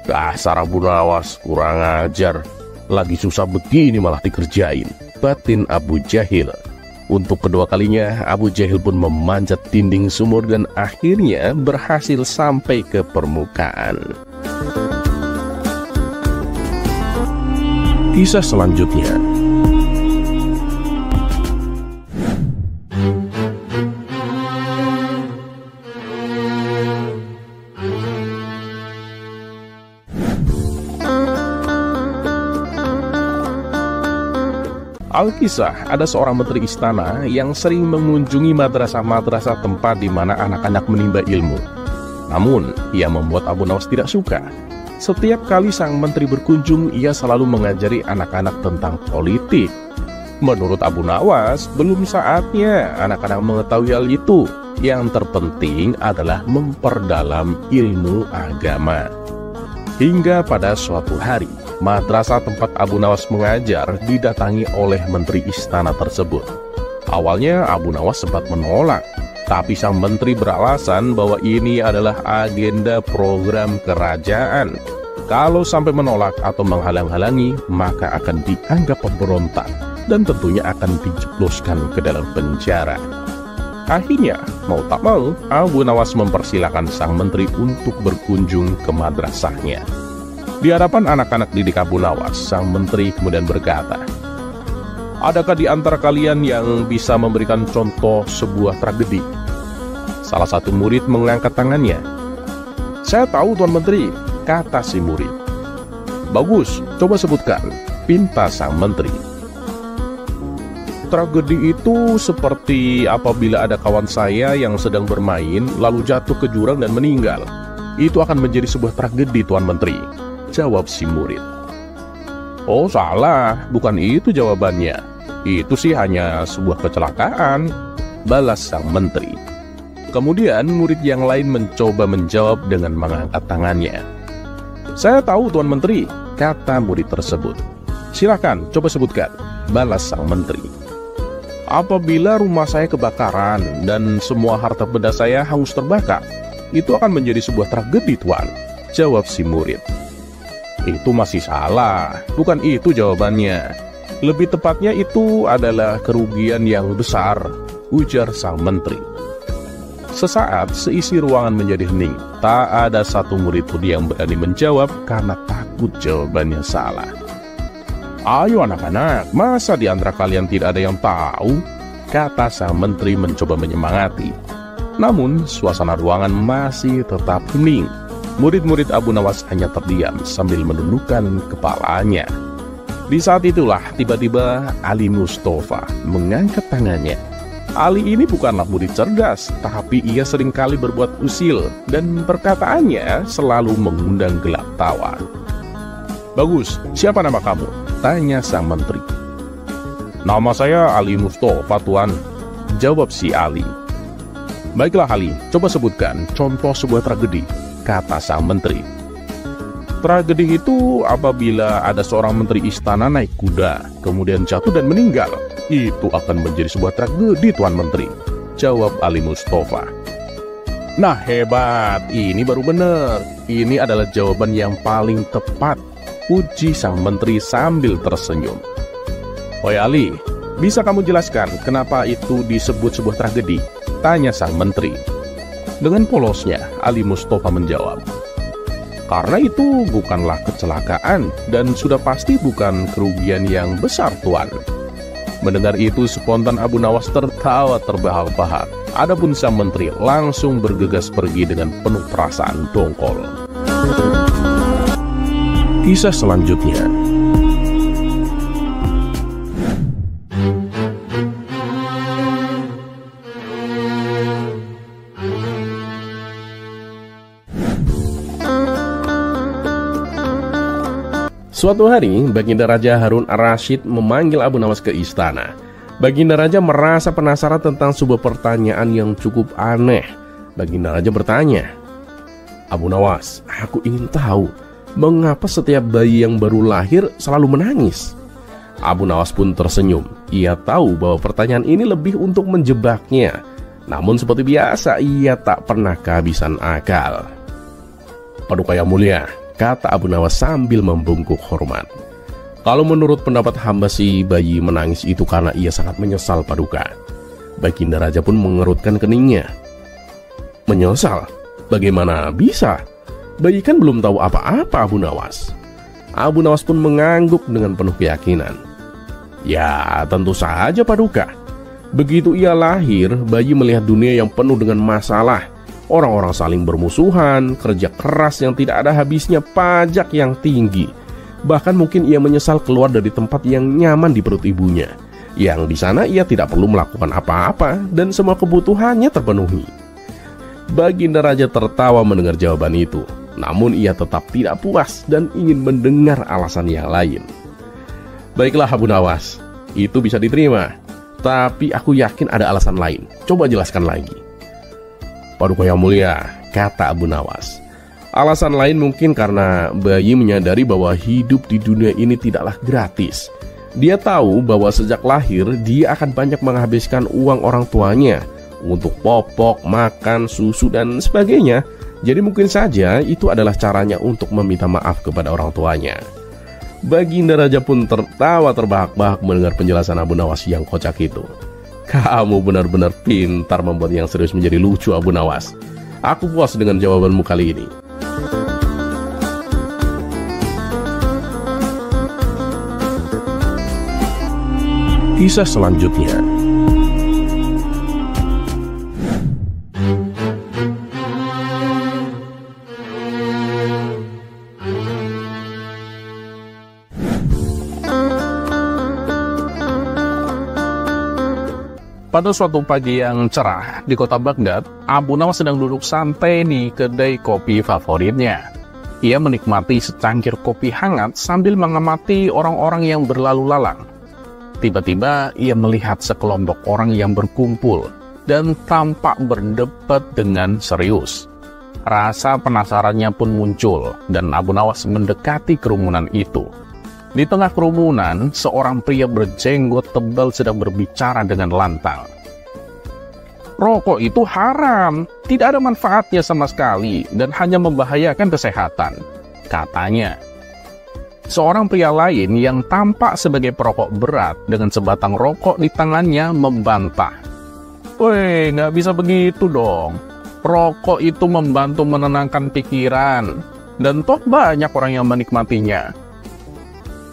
Dasar Abu Nawas, kurang ajar. Lagi susah begini malah dikerjain," batin Abu Jahil. Untuk kedua kalinya, Abu Jahil pun memanjat dinding sumur dan akhirnya berhasil sampai ke permukaan. Kisah selanjutnya. Alkisah, ada seorang menteri istana yang sering mengunjungi madrasah-madrasah tempat di mana anak-anak menimba ilmu. Namun, ia membuat Abu Nawas tidak suka. Setiap kali sang menteri berkunjung, ia selalu mengajari anak-anak tentang politik. Menurut Abu Nawas, belum saatnya anak-anak mengetahui hal itu. Yang terpenting adalah memperdalam ilmu agama. Hingga pada suatu hari, madrasah tempat Abu Nawas mengajar didatangi oleh menteri istana tersebut. Awalnya Abu Nawas sempat menolak, tapi sang menteri beralasan bahwa ini adalah agenda program kerajaan. Kalau sampai menolak atau menghalang-halangi, maka akan dianggap pemberontak dan tentunya akan dijebloskan ke dalam penjara. Akhirnya, mau tak mau, Abu Nawas mempersilahkan sang menteri untuk berkunjung ke madrasahnya. Di hadapan anak-anak didik Abu Nawas, sang menteri kemudian berkata, "Adakah di antara kalian yang bisa memberikan contoh sebuah tragedi?" Salah satu murid mengangkat tangannya. "Saya tahu Tuan Menteri," kata si murid. "Bagus, coba sebutkan," pinta sang menteri. "Tragedi itu seperti apabila ada kawan saya yang sedang bermain lalu jatuh ke jurang dan meninggal. Itu akan menjadi sebuah tragedi Tuan Menteri," jawab si murid. "Oh salah, bukan itu jawabannya. Itu sih hanya sebuah kecelakaan," balas sang menteri. Kemudian murid yang lain mencoba menjawab dengan mengangkat tangannya. "Saya tahu Tuan Menteri," kata murid tersebut. "Silakan, coba sebutkan," balas sang menteri. "Apabila rumah saya kebakaran dan semua harta benda saya hangus terbakar, itu akan menjadi sebuah tragedi Tuan," jawab si murid. "Itu masih salah, bukan itu jawabannya. Lebih tepatnya itu adalah kerugian yang besar," ujar sang menteri. Sesaat seisi ruangan menjadi hening. Tak ada satu murid pun yang berani menjawab karena takut jawabannya salah. "Ayo anak-anak, masa di antara kalian tidak ada yang tahu?" kata sang menteri mencoba menyemangati. Namun suasana ruangan masih tetap hening. Murid-murid Abu Nawas hanya terdiam sambil menundukkan kepalanya. Di saat itulah tiba-tiba Ali Mustafa mengangkat tangannya. Ali ini bukanlah murid cerdas, tapi ia seringkali berbuat usil dan perkataannya selalu mengundang gelak tawa. "Bagus, siapa nama kamu?" tanya sang menteri. "Nama saya Ali Mustafa, Tuan," jawab si Ali. "Baiklah Ali, coba sebutkan contoh sebuah tragedi," kata sang menteri. "Tragedi itu apabila ada seorang menteri istana naik kuda, kemudian jatuh dan meninggal. Itu akan menjadi sebuah tragedi, Tuan Menteri," jawab Ali Mustafa. "Nah hebat, ini baru benar. Ini adalah jawaban yang paling tepat," puji sang menteri sambil tersenyum. "Oi Ali, bisa kamu jelaskan kenapa itu disebut sebuah tragedi?" tanya sang menteri. Dengan polosnya, Ali Mustafa menjawab, "Karena itu bukanlah kecelakaan dan sudah pasti bukan kerugian yang besar, Tuan." Mendengar itu, spontan Abu Nawas tertawa terbahak-bahak. Adapun sang menteri langsung bergegas pergi dengan penuh perasaan dongkol. Kisah selanjutnya. Suatu hari, Baginda Raja Harun ar-Rasyid memanggil Abu Nawas ke istana. Baginda Raja merasa penasaran tentang sebuah pertanyaan yang cukup aneh. Baginda Raja bertanya, "Abu Nawas, aku ingin tahu, mengapa setiap bayi yang baru lahir selalu menangis?" Abu Nawas pun tersenyum. Ia tahu bahwa pertanyaan ini lebih untuk menjebaknya. Namun seperti biasa, ia tak pernah kehabisan akal. "Paduka yang mulia," kata Abu Nawas sambil membungkuk hormat, "kalau menurut pendapat hamba si bayi menangis itu karena ia sangat menyesal, Paduka." Baginda Raja pun mengerutkan keningnya. "Menyesal? Bagaimana bisa? Bayi kan belum tahu apa-apa, Abu Nawas." Abu Nawas pun mengangguk dengan penuh keyakinan. "Ya, tentu saja, Paduka. Begitu ia lahir, bayi melihat dunia yang penuh dengan masalah. Orang-orang saling bermusuhan, kerja keras yang tidak ada habisnya, pajak yang tinggi. Bahkan mungkin ia menyesal keluar dari tempat yang nyaman di perut ibunya, yang di sana ia tidak perlu melakukan apa-apa dan semua kebutuhannya terpenuhi." Baginda Raja tertawa mendengar jawaban itu. Namun ia tetap tidak puas dan ingin mendengar alasan yang lain. "Baiklah Abu Nawas, itu bisa diterima. Tapi aku yakin ada alasan lain. Coba jelaskan lagi." "Paduka yang mulia," kata Abu Nawas, "alasan lain mungkin karena bayi menyadari bahwa hidup di dunia ini tidaklah gratis. Dia tahu bahwa sejak lahir dia akan banyak menghabiskan uang orang tuanya untuk popok, makan, susu, dan sebagainya. Jadi mungkin saja itu adalah caranya untuk meminta maaf kepada orang tuanya." Baginda Raja pun tertawa terbahak-bahak mendengar penjelasan Abu Nawas yang kocak itu. "Kamu benar-benar pintar membuat yang serius menjadi lucu, Abu Nawas. Aku puas dengan jawabanmu kali ini." Kisah selanjutnya. Pada suatu pagi yang cerah di kota Baghdad, Abu Nawas sedang duduk santai di kedai kopi favoritnya. Ia menikmati secangkir kopi hangat sambil mengamati orang-orang yang berlalu lalang. Tiba-tiba ia melihat sekelompok orang yang berkumpul dan tampak berdebat dengan serius. Rasa penasarannya pun muncul dan Abu Nawas mendekati kerumunan itu. Di tengah kerumunan, seorang pria berjenggot tebal sedang berbicara dengan lantang. "Rokok itu haram, tidak ada manfaatnya sama sekali dan hanya membahayakan kesehatan," katanya. Seorang pria lain yang tampak sebagai perokok berat dengan sebatang rokok di tangannya membantah. "Woi, nggak bisa begitu dong. Rokok itu membantu menenangkan pikiran, dan toh banyak orang yang menikmatinya."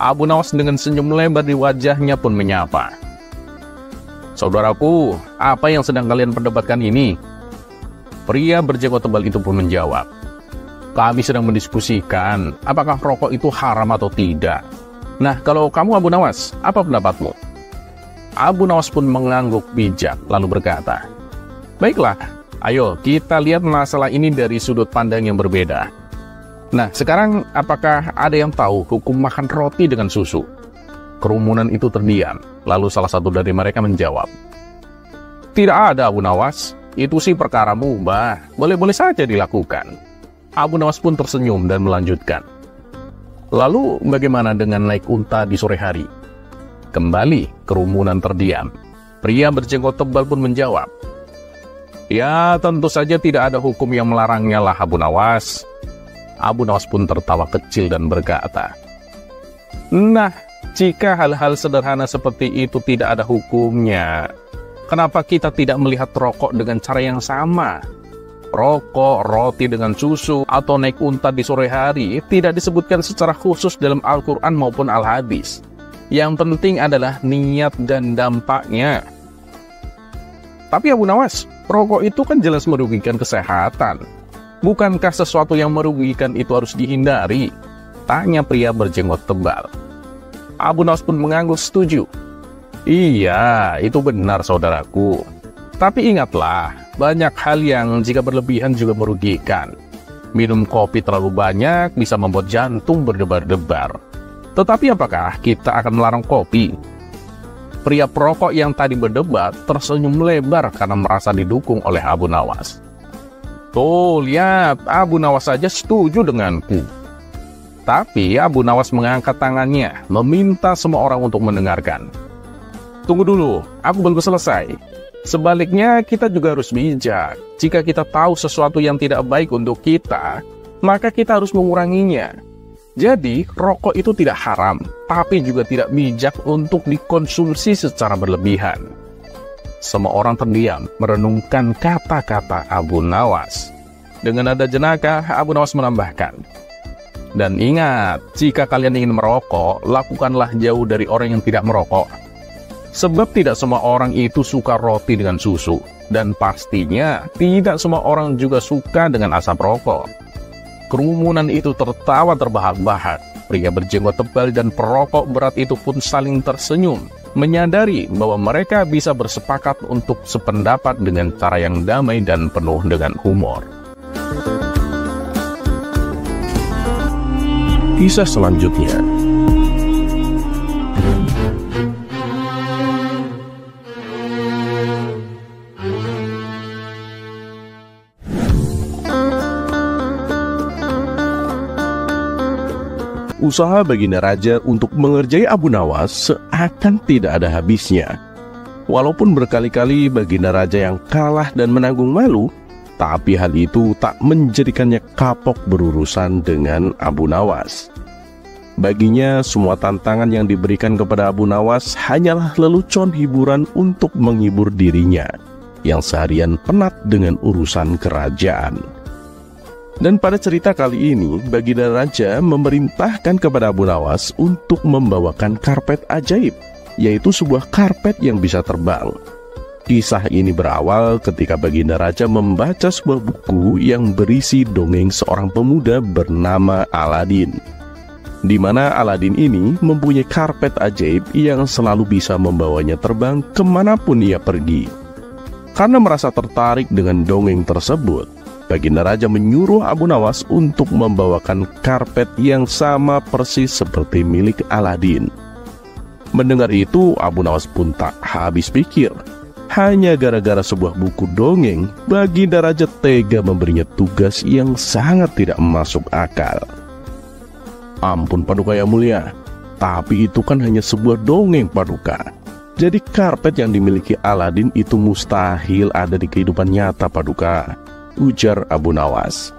Abu Nawas dengan senyum lebar di wajahnya pun menyapa. "Saudaraku, apa yang sedang kalian perdebatkan ini?" Pria berjenggot tebal itu pun menjawab. Kami sedang mendiskusikan apakah rokok itu haram atau tidak. Nah, kalau kamu Abu Nawas, apa pendapatmu? Abu Nawas pun mengangguk bijak lalu berkata, baiklah, ayo kita lihat masalah ini dari sudut pandang yang berbeda. Nah, sekarang apakah ada yang tahu hukum makan roti dengan susu? Kerumunan itu terdiam, lalu salah satu dari mereka menjawab, tidak ada Abu Nawas, itu sih perkara mubah, boleh-boleh saja dilakukan. Abu Nawas pun tersenyum dan melanjutkan, lalu bagaimana dengan naik unta di sore hari? Kembali kerumunan terdiam. Pria berjenggot tebal pun menjawab, ya tentu saja tidak ada hukum yang melarangnya lah Abu Nawas. Abu Nawas pun tertawa kecil dan berkata, nah, jika hal-hal sederhana seperti itu tidak ada hukumnya, kenapa kita tidak melihat rokok dengan cara yang sama? Rokok, roti dengan susu, atau naik unta di sore hari tidak disebutkan secara khusus dalam Al-Quran maupun Al-Hadis. Yang penting adalah niat dan dampaknya. Tapi Abu Nawas, rokok itu kan jelas merugikan kesehatan. Bukankah sesuatu yang merugikan itu harus dihindari? Tanya pria berjenggot tebal. Abu Nawas pun mengangguk setuju. Iya, itu benar saudaraku. Tapi ingatlah, banyak hal yang jika berlebihan juga merugikan. Minum kopi terlalu banyak bisa membuat jantung berdebar-debar. Tetapi apakah kita akan melarang kopi? Pria perokok yang tadi berdebat tersenyum lebar karena merasa didukung oleh Abu Nawas. Tuh, lihat, Abu Nawas saja setuju denganku. Tapi Abu Nawas mengangkat tangannya, meminta semua orang untuk mendengarkan. Tunggu dulu, aku belum selesai. Sebaliknya, kita juga harus bijak. Jika kita tahu sesuatu yang tidak baik untuk kita, maka kita harus menguranginya. Jadi, rokok itu tidak haram, tapi juga tidak bijak untuk dikonsumsi secara berlebihan. Semua orang terdiam, merenungkan kata-kata Abu Nawas. Dengan nada jenaka, Abu Nawas menambahkan, dan ingat, jika kalian ingin merokok, lakukanlah jauh dari orang yang tidak merokok. Sebab tidak semua orang itu suka roti dengan susu, dan pastinya tidak semua orang juga suka dengan asap rokok. Kerumunan itu tertawa terbahak-bahak. Pria berjenggot tebal dan perokok berat itu pun saling tersenyum, menyadari bahwa mereka bisa bersepakat untuk sependapat dengan cara yang damai dan penuh dengan humor. Kisah selanjutnya. Usaha Baginda Raja untuk mengerjai Abu Nawas seakan tidak ada habisnya. Walaupun berkali-kali Baginda Raja yang kalah dan menanggung malu, tapi hal itu tak menjadikannya kapok berurusan dengan Abu Nawas. Baginya, semua tantangan yang diberikan kepada Abu Nawas hanyalah lelucon hiburan untuk menghibur dirinya, yang seharian penat dengan urusan kerajaan. Dan pada cerita kali ini, Baginda Raja memerintahkan kepada Abu Nawas untuk membawakan karpet ajaib, yaitu sebuah karpet yang bisa terbang. Kisah ini berawal ketika Baginda Raja membaca sebuah buku yang berisi dongeng seorang pemuda bernama Aladin, di mana Aladin ini mempunyai karpet ajaib yang selalu bisa membawanya terbang kemanapun ia pergi. Karena merasa tertarik dengan dongeng tersebut, Baginda Raja menyuruh Abu Nawas untuk membawakan karpet yang sama persis seperti milik Aladin. Mendengar itu, Abu Nawas pun tak habis pikir. Hanya gara-gara sebuah buku dongeng, Baginda Raja tega memberinya tugas yang sangat tidak masuk akal. Ampun Paduka yang mulia, tapi itu kan hanya sebuah dongeng Paduka. Jadi karpet yang dimiliki Aladin itu mustahil ada di kehidupan nyata Paduka, ujar Abu Nawas.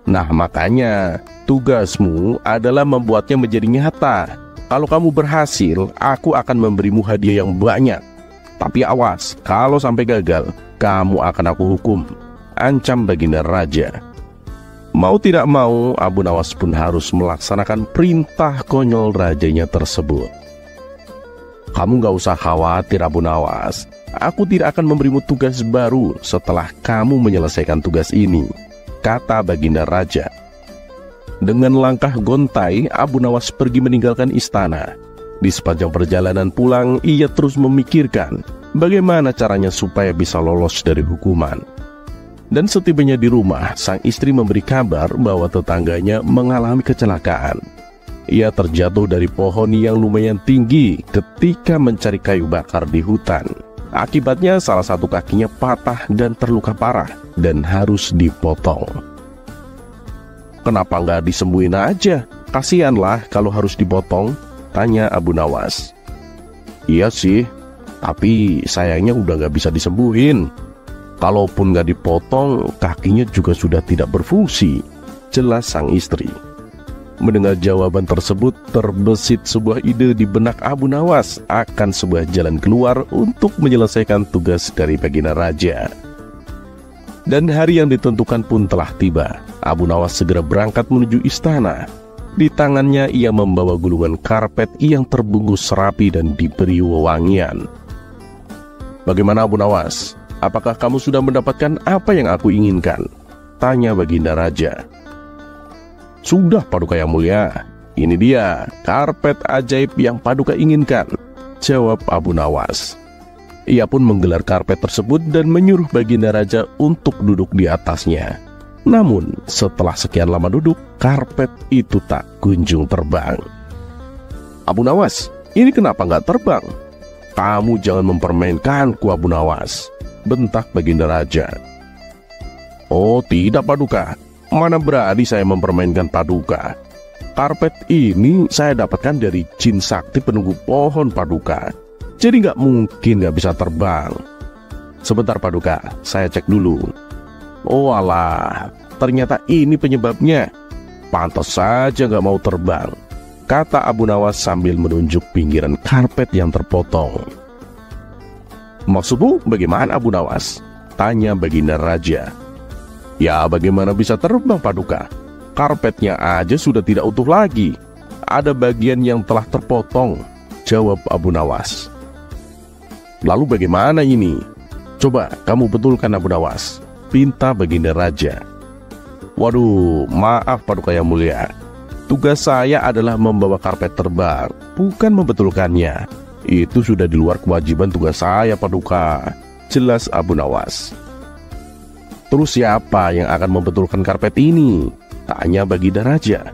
Nah makanya, tugasmu adalah membuatnya menjadi nyata. Kalau kamu berhasil, aku akan memberimu hadiah yang banyak. Tapi awas, kalau sampai gagal, kamu akan aku hukum, ancam Baginda Raja. Mau tidak mau, Abu Nawas pun harus melaksanakan perintah konyol rajanya tersebut. Kamu gak usah khawatir Abu Nawas, aku tidak akan memberimu tugas baru setelah kamu menyelesaikan tugas ini. kata Baginda Raja. Dengan langkah gontai, Abu Nawas pergi meninggalkan istana. Di sepanjang perjalanan pulang, ia terus memikirkan bagaimana caranya supaya bisa lolos dari hukuman. Dan setibanya di rumah, sang istri memberi kabar bahwa tetangganya mengalami kecelakaan. Ia terjatuh dari pohon yang lumayan tinggi ketika mencari kayu bakar di hutan. Akibatnya salah satu kakinya patah dan terluka parah dan harus dipotong. Kenapa nggak disembuhin aja? Kasianlah kalau harus dipotong, tanya Abu Nawas. Iya sih, tapi sayangnya udah nggak bisa disembuhin. Kalaupun nggak dipotong, kakinya juga sudah tidak berfungsi, jelas sang istri. Mendengar jawaban tersebut, terbesit sebuah ide di benak Abu Nawas akan sebuah jalan keluar untuk menyelesaikan tugas dari Baginda Raja. Dan hari yang ditentukan pun telah tiba. Abu Nawas segera berangkat menuju istana. Di tangannya ia membawa gulungan karpet yang terbungkus rapi dan diberi wewangian. Bagaimana Abu Nawas? Apakah kamu sudah mendapatkan apa yang aku inginkan? Tanya Baginda Raja. Sudah Paduka Yang Mulia. Ini dia karpet ajaib yang Paduka inginkan, jawab Abu Nawas. Ia pun menggelar karpet tersebut dan menyuruh Baginda Raja untuk duduk di atasnya. Namun setelah sekian lama duduk, karpet itu tak kunjung terbang. Abu Nawas, ini kenapa nggak terbang? Kamu jangan mempermainkanku Abu Nawas, bentak Baginda Raja. Oh tidak Paduka, mana berani saya mempermainkan Paduka. Karpet ini saya dapatkan dari jin sakti penunggu pohon Paduka. Jadi nggak mungkin nggak bisa terbang. Sebentar Paduka, saya cek dulu. Oh alah, ternyata ini penyebabnya. Pantas saja nggak mau terbang, kata Abu Nawas sambil menunjuk pinggiran karpet yang terpotong. Maksudmu bagaimana Abu Nawas? Tanya Baginda Raja. Ya bagaimana bisa terbang Paduka? Karpetnya aja sudah tidak utuh lagi. Ada bagian yang telah terpotong, jawab Abu Nawas. Lalu bagaimana ini? Coba kamu betulkan Abu Nawas, pinta Baginda Raja. Waduh, maaf Paduka Yang Mulia. Tugas saya adalah membawa karpet terbang, bukan membetulkannya. Itu sudah di luar kewajiban tugas saya Paduka, jelas Abu Nawas. Terus siapa yang akan membetulkan karpet ini? Tanya Baginda Raja.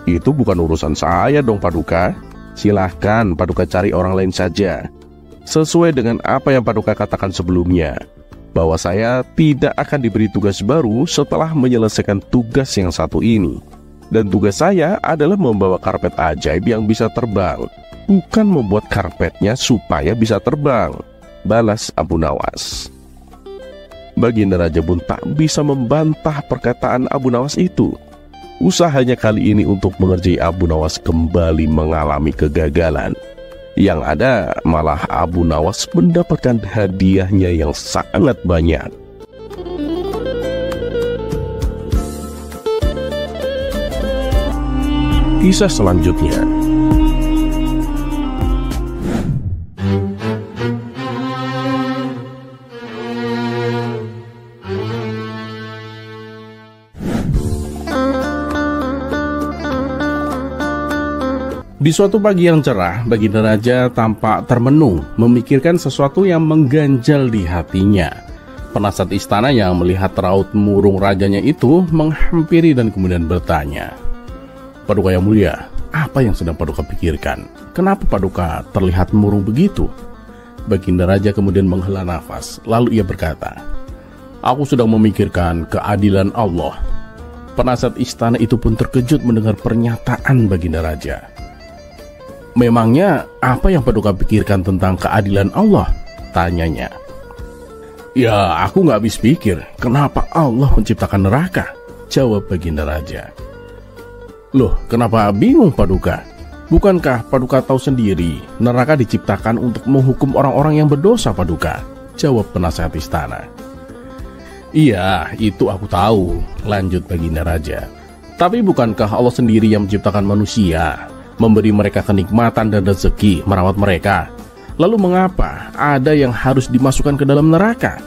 Itu bukan urusan saya dong Paduka. Silahkan Paduka cari orang lain saja. Sesuai dengan apa yang Paduka katakan sebelumnya, bahwa saya tidak akan diberi tugas baru setelah menyelesaikan tugas yang satu ini. Dan tugas saya adalah membawa karpet ajaib yang bisa terbang, bukan membuat karpetnya supaya bisa terbang, balas Abu Nawas. Baginda Raja pun tak bisa membantah perkataan Abu Nawas itu. Usahanya kali ini untuk mengerjai Abu Nawas kembali mengalami kegagalan. Yang ada malah Abu Nawas mendapatkan hadiahnya yang sangat banyak. Kisah selanjutnya. Di suatu pagi yang cerah, Baginda Raja tampak termenung, memikirkan sesuatu yang mengganjal di hatinya. Penasihat istana yang melihat raut murung rajanya itu menghampiri dan kemudian bertanya, Paduka Yang Mulia, apa yang sedang Paduka pikirkan? Kenapa Paduka terlihat murung begitu? Baginda Raja kemudian menghela nafas, lalu ia berkata, aku sedang memikirkan keadilan Allah. Penasihat istana itu pun terkejut mendengar pernyataan Baginda Raja. Memangnya apa yang Paduka pikirkan tentang keadilan Allah? Tanyanya. Ya aku gak habis pikir, kenapa Allah menciptakan neraka? Jawab Baginda Raja. Loh kenapa bingung Paduka? Bukankah Paduka tahu sendiri neraka diciptakan untuk menghukum orang-orang yang berdosa Paduka? Jawab penasihat istana. Iya itu aku tahu, lanjut Baginda Raja. Tapi bukankah Allah sendiri yang menciptakan manusia, memberi mereka kenikmatan dan rezeki, merawat mereka? Lalu mengapa ada yang harus dimasukkan ke dalam neraka?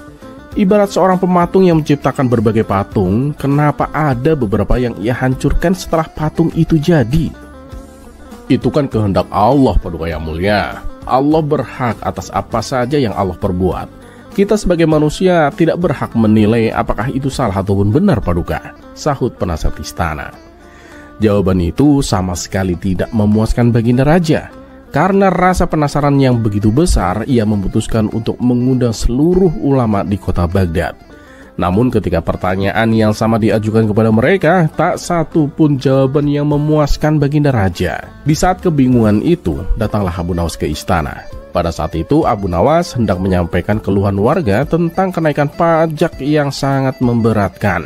Ibarat seorang pematung yang menciptakan berbagai patung, kenapa ada beberapa yang ia hancurkan setelah patung itu jadi? Itu kan kehendak Allah, Paduka yang mulia. Allah berhak atas apa saja yang Allah perbuat. Kita sebagai manusia tidak berhak menilai apakah itu salah ataupun benar, Paduka, sahut penasihat istana. Jawaban itu sama sekali tidak memuaskan Baginda Raja. Karena rasa penasaran yang begitu besar, ia memutuskan untuk mengundang seluruh ulama di kota Baghdad. Namun ketika pertanyaan yang sama diajukan kepada mereka, tak satu pun jawaban yang memuaskan Baginda Raja. Di saat kebingungan itu, datanglah Abu Nawas ke istana. Pada saat itu, Abu Nawas hendak menyampaikan keluhan warga tentang kenaikan pajak yang sangat memberatkan.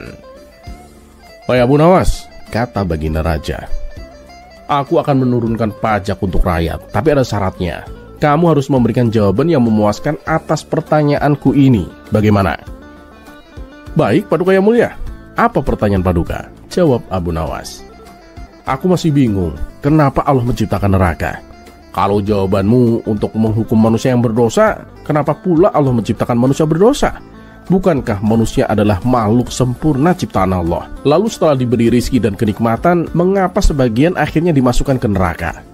"Wahai Abu Nawas," kata Baginda Raja, "aku akan menurunkan pajak untuk rakyat, tapi ada syaratnya. Kamu harus memberikan jawaban yang memuaskan atas pertanyaanku ini. Bagaimana?" "Baik, Paduka yang mulia." "Apa pertanyaan Paduka?" jawab Abu Nawas. "Aku masih bingung, kenapa Allah menciptakan neraka? Kalau jawabanmu untuk menghukum manusia yang berdosa, kenapa pula Allah menciptakan manusia berdosa? Bukankah manusia adalah makhluk sempurna ciptaan Allah? Lalu setelah diberi rizki dan kenikmatan, mengapa sebagian akhirnya dimasukkan ke neraka?"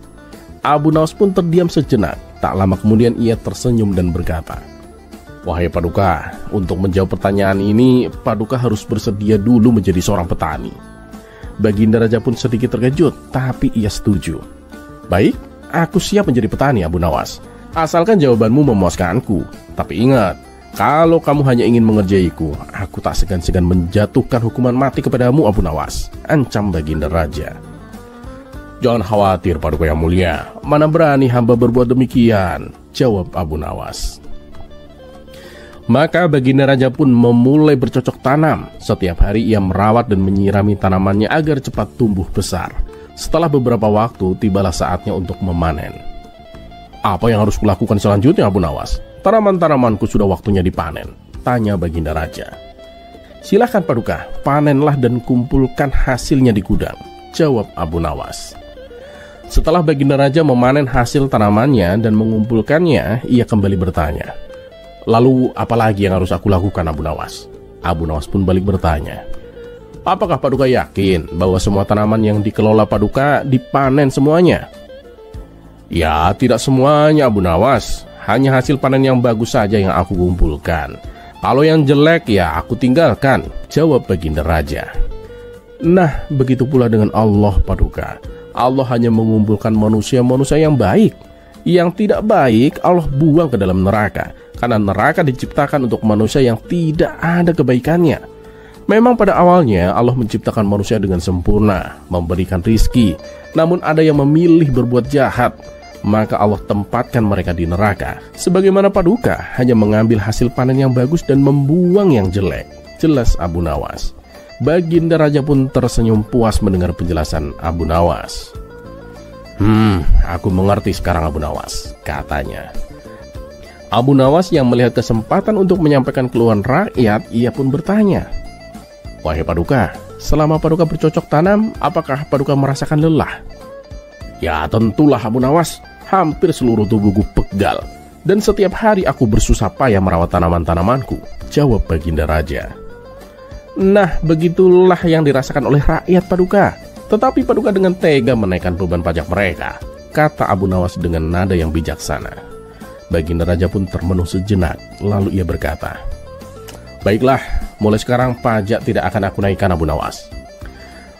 Abu Nawas pun terdiam sejenak. Tak lama kemudian ia tersenyum dan berkata, "Wahai Paduka, untuk menjawab pertanyaan ini, Paduka harus bersedia dulu menjadi seorang petani." Baginda Raja pun sedikit terkejut, tapi ia setuju. "Baik, aku siap menjadi petani, Abu Nawas. Asalkan jawabanmu memuaskanku. Tapi ingat, kalau kamu hanya ingin mengerjaiku, aku tak segan-segan menjatuhkan hukuman mati kepadamu, Abu Nawas," ancam Baginda Raja. "Jangan khawatir, Paduka yang mulia. Mana berani hamba berbuat demikian," jawab Abu Nawas. Maka Baginda Raja pun memulai bercocok tanam. Setiap hari ia merawat dan menyirami tanamannya agar cepat tumbuh besar. Setelah beberapa waktu, tibalah saatnya untuk memanen. "Apa yang harus kulakukan selanjutnya, Abu Nawas? Tanaman-tanamanku sudah waktunya dipanen," tanya Baginda Raja. "Silahkan Paduka, panenlah dan kumpulkan hasilnya di gudang," jawab Abu Nawas. Setelah Baginda Raja memanen hasil tanamannya dan mengumpulkannya, ia kembali bertanya, "Lalu apa lagi yang harus aku lakukan, Abu Nawas?" Abu Nawas pun balik bertanya, "Apakah Paduka yakin bahwa semua tanaman yang dikelola Paduka dipanen semuanya?" "Ya, tidak semuanya, Abu Nawas. Hanya hasil panen yang bagus saja yang aku kumpulkan. Kalau yang jelek ya aku tinggalkan," jawab Baginda Raja. Nah, begitu pula dengan Allah, Paduka. Allah hanya mengumpulkan manusia-manusia yang baik. Yang tidak baik Allah buang ke dalam neraka, karena neraka diciptakan untuk manusia yang tidak ada kebaikannya. Memang pada awalnya Allah menciptakan manusia dengan sempurna, memberikan rizki. Namun ada yang memilih berbuat jahat, maka Allah tempatkan mereka di neraka. Sebagaimana Paduka hanya mengambil hasil panen yang bagus dan membuang yang jelek, jelas Abu Nawas. Baginda Raja pun tersenyum puas mendengar penjelasan Abu Nawas. Aku mengerti sekarang, Abu Nawas," katanya. Abu Nawas yang melihat kesempatan untuk menyampaikan keluhan rakyat, ia pun bertanya, "Wahai Paduka, selama Paduka bercocok tanam, apakah Paduka merasakan lelah?" "Ya tentulah, Abu Nawas. Hampir seluruh tubuhku pegal. Dan setiap hari aku bersusah payah merawat tanaman-tanamanku," jawab Baginda Raja. "Nah, begitulah yang dirasakan oleh rakyat, Paduka. Tetapi Paduka dengan tega menaikkan beban pajak mereka," kata Abu Nawas dengan nada yang bijaksana. Baginda Raja pun termenung sejenak, lalu ia berkata, "Baiklah, mulai sekarang pajak tidak akan aku naikkan, Abu Nawas."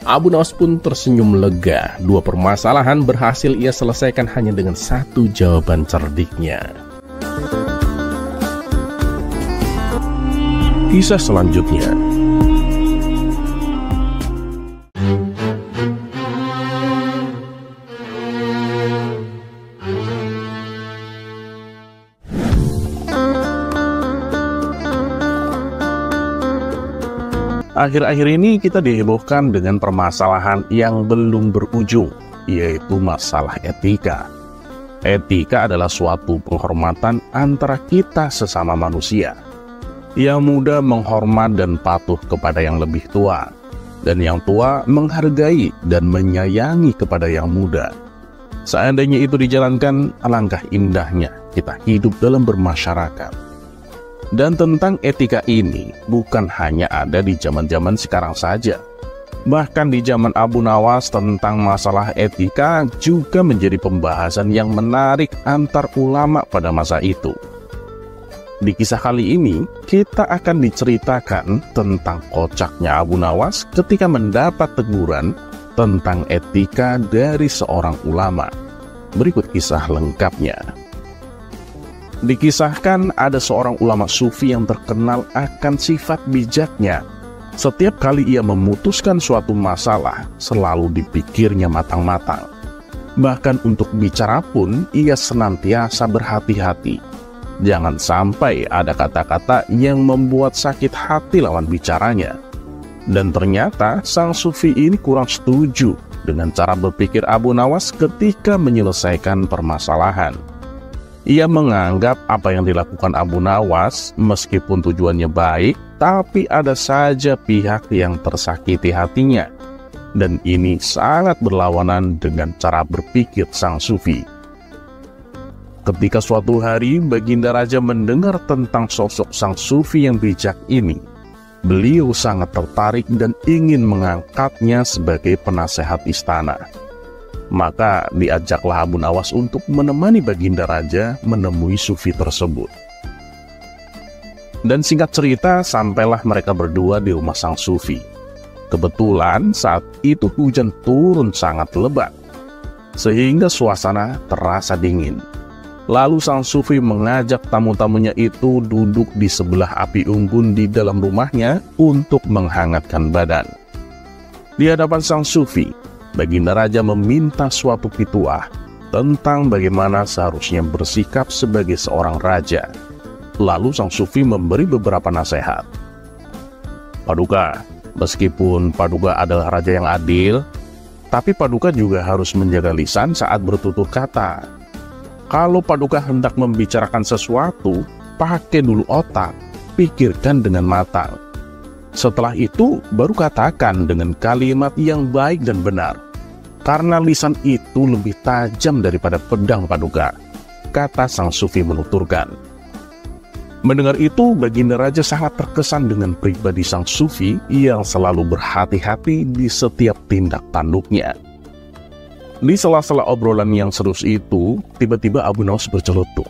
Abu Nawas pun tersenyum lega. Dua permasalahan berhasil ia selesaikan hanya dengan satu jawaban cerdiknya. Kisah selanjutnya. Akhir-akhir ini kita dihebohkan dengan permasalahan yang belum berujung, yaitu masalah etika. Etika adalah suatu penghormatan antara kita sesama manusia. Yang muda menghormat dan patuh kepada yang lebih tua, dan yang tua menghargai dan menyayangi kepada yang muda. Seandainya itu dijalankan, alangkah indahnya kita hidup dalam bermasyarakat. Dan tentang etika ini bukan hanya ada di zaman-zaman sekarang saja. Bahkan di zaman Abu Nawas tentang masalah etika juga menjadi pembahasan yang menarik antar ulama pada masa itu. Di kisah kali ini, kita akan diceritakan tentang kocaknya Abu Nawas ketika mendapat teguran tentang etika dari seorang ulama. Berikut kisah lengkapnya. Dikisahkan ada seorang ulama sufi yang terkenal akan sifat bijaknya. Setiap kali ia memutuskan suatu masalah, selalu dipikirnya matang-matang. Bahkan untuk bicara pun, ia senantiasa berhati-hati. Jangan sampai ada kata-kata yang membuat sakit hati lawan bicaranya. Dan ternyata sang sufi ini kurang setuju dengan cara berpikir Abu Nawas ketika menyelesaikan permasalahan. Ia menganggap apa yang dilakukan Abu Nawas meskipun tujuannya baik, tapi ada saja pihak yang tersakiti hatinya. Dan ini sangat berlawanan dengan cara berpikir sang sufi. Ketika suatu hari Baginda Raja mendengar tentang sosok sang sufi yang bijak ini, beliau sangat tertarik dan ingin mengangkatnya sebagai penasehat istana. Maka diajaklah Abu Nawas untuk menemani Baginda Raja menemui sufi tersebut. Dan singkat cerita, sampailah mereka berdua di rumah sang sufi. Kebetulan saat itu hujan turun sangat lebat, sehingga suasana terasa dingin. Lalu sang sufi mengajak tamu-tamunya itu duduk di sebelah api unggun di dalam rumahnya untuk menghangatkan badan. Di hadapan sang sufi, Baginda Raja meminta suatu pituah tentang bagaimana seharusnya bersikap sebagai seorang raja. Lalu sang sufi memberi beberapa nasihat. Paduka, meskipun Paduka adalah raja yang adil, tapi Paduka juga harus menjaga lisan saat bertutur kata. Kalau Paduka hendak membicarakan sesuatu, pakai dulu otak, pikirkan dengan matang. Setelah itu, baru katakan dengan kalimat yang baik dan benar. Karena lisan itu lebih tajam daripada pedang Paduka, kata sang sufi menuturkan. Mendengar itu, Baginda Raja sangat terkesan dengan pribadi sang sufi yang selalu berhati-hati di setiap tindak tanduknya. Di sela-sela obrolan yang serius itu, tiba-tiba Abu Nawas bercelutuk.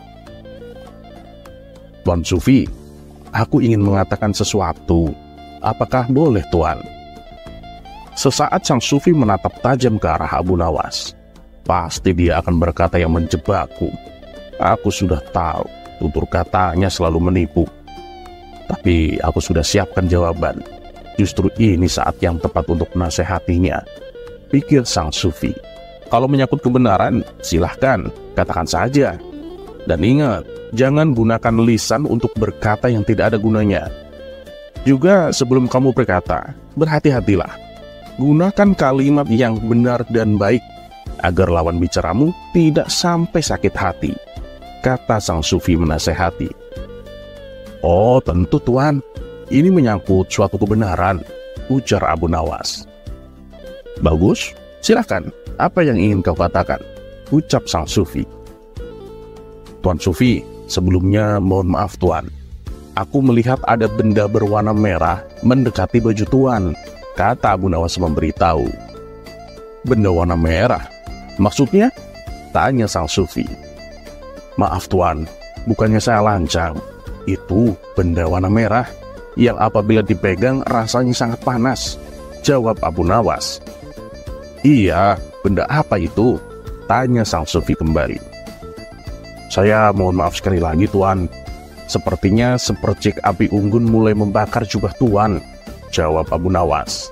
Tuan Sufi, aku ingin mengatakan sesuatu. Apakah boleh, Tuan? Sesaat sang sufi menatap tajam ke arah Abu Nawas. Pasti dia akan berkata yang menjebakku. Aku sudah tahu, tutur katanya selalu menipu. Tapi aku sudah siapkan jawaban. Justru ini saat yang tepat untuk menasehatinya, pikir sang sufi. Kalau menyangkut kebenaran, silahkan, katakan saja. Dan ingat, jangan gunakan lisan untuk berkata yang tidak ada gunanya. Juga sebelum kamu berkata, berhati-hatilah. Gunakan kalimat yang benar dan baik, agar lawan bicaramu tidak sampai sakit hati, kata sang sufi menasehati. Oh tentu Tuan, ini menyangkut suatu kebenaran, ujar Abu Nawas. Bagus, silakan, apa yang ingin kau katakan, ucap sang sufi. Tuan Sufi, sebelumnya mohon maaf Tuan. Aku melihat ada benda berwarna merah mendekati baju Tuan, kata Abu Nawas memberitahu. Benda warna merah? Maksudnya? Tanya sang sufi. Maaf Tuan, bukannya saya lancang. Itu benda warna merah yang apabila dipegang rasanya sangat panas, jawab Abu Nawas. Iya, benda apa itu? Tanya sang sufi kembali. Saya mohon maaf sekali lagi Tuan. Sepertinya sepercik api unggun mulai membakar jubah Tuan, jawab Abu Nawas.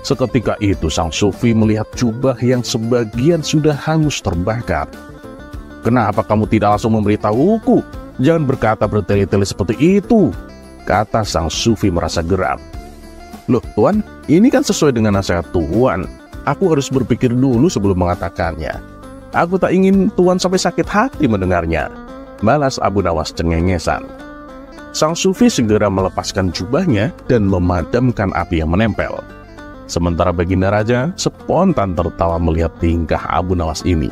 Seketika itu sang sufi melihat jubah yang sebagian sudah hangus terbakar. Kenapa kamu tidak langsung memberitahuku? Jangan berkata bertele-tele seperti itu, kata sang sufi merasa geram. Loh Tuan, ini kan sesuai dengan nasihat Tuan. Aku harus berpikir dulu sebelum mengatakannya. Aku tak ingin Tuan sampai sakit hati mendengarnya, balas Abu Nawas cengengesan. Sang sufi segera melepaskan jubahnya dan memadamkan api yang menempel. Sementara Baginda Raja spontan tertawa melihat tingkah Abu Nawas ini.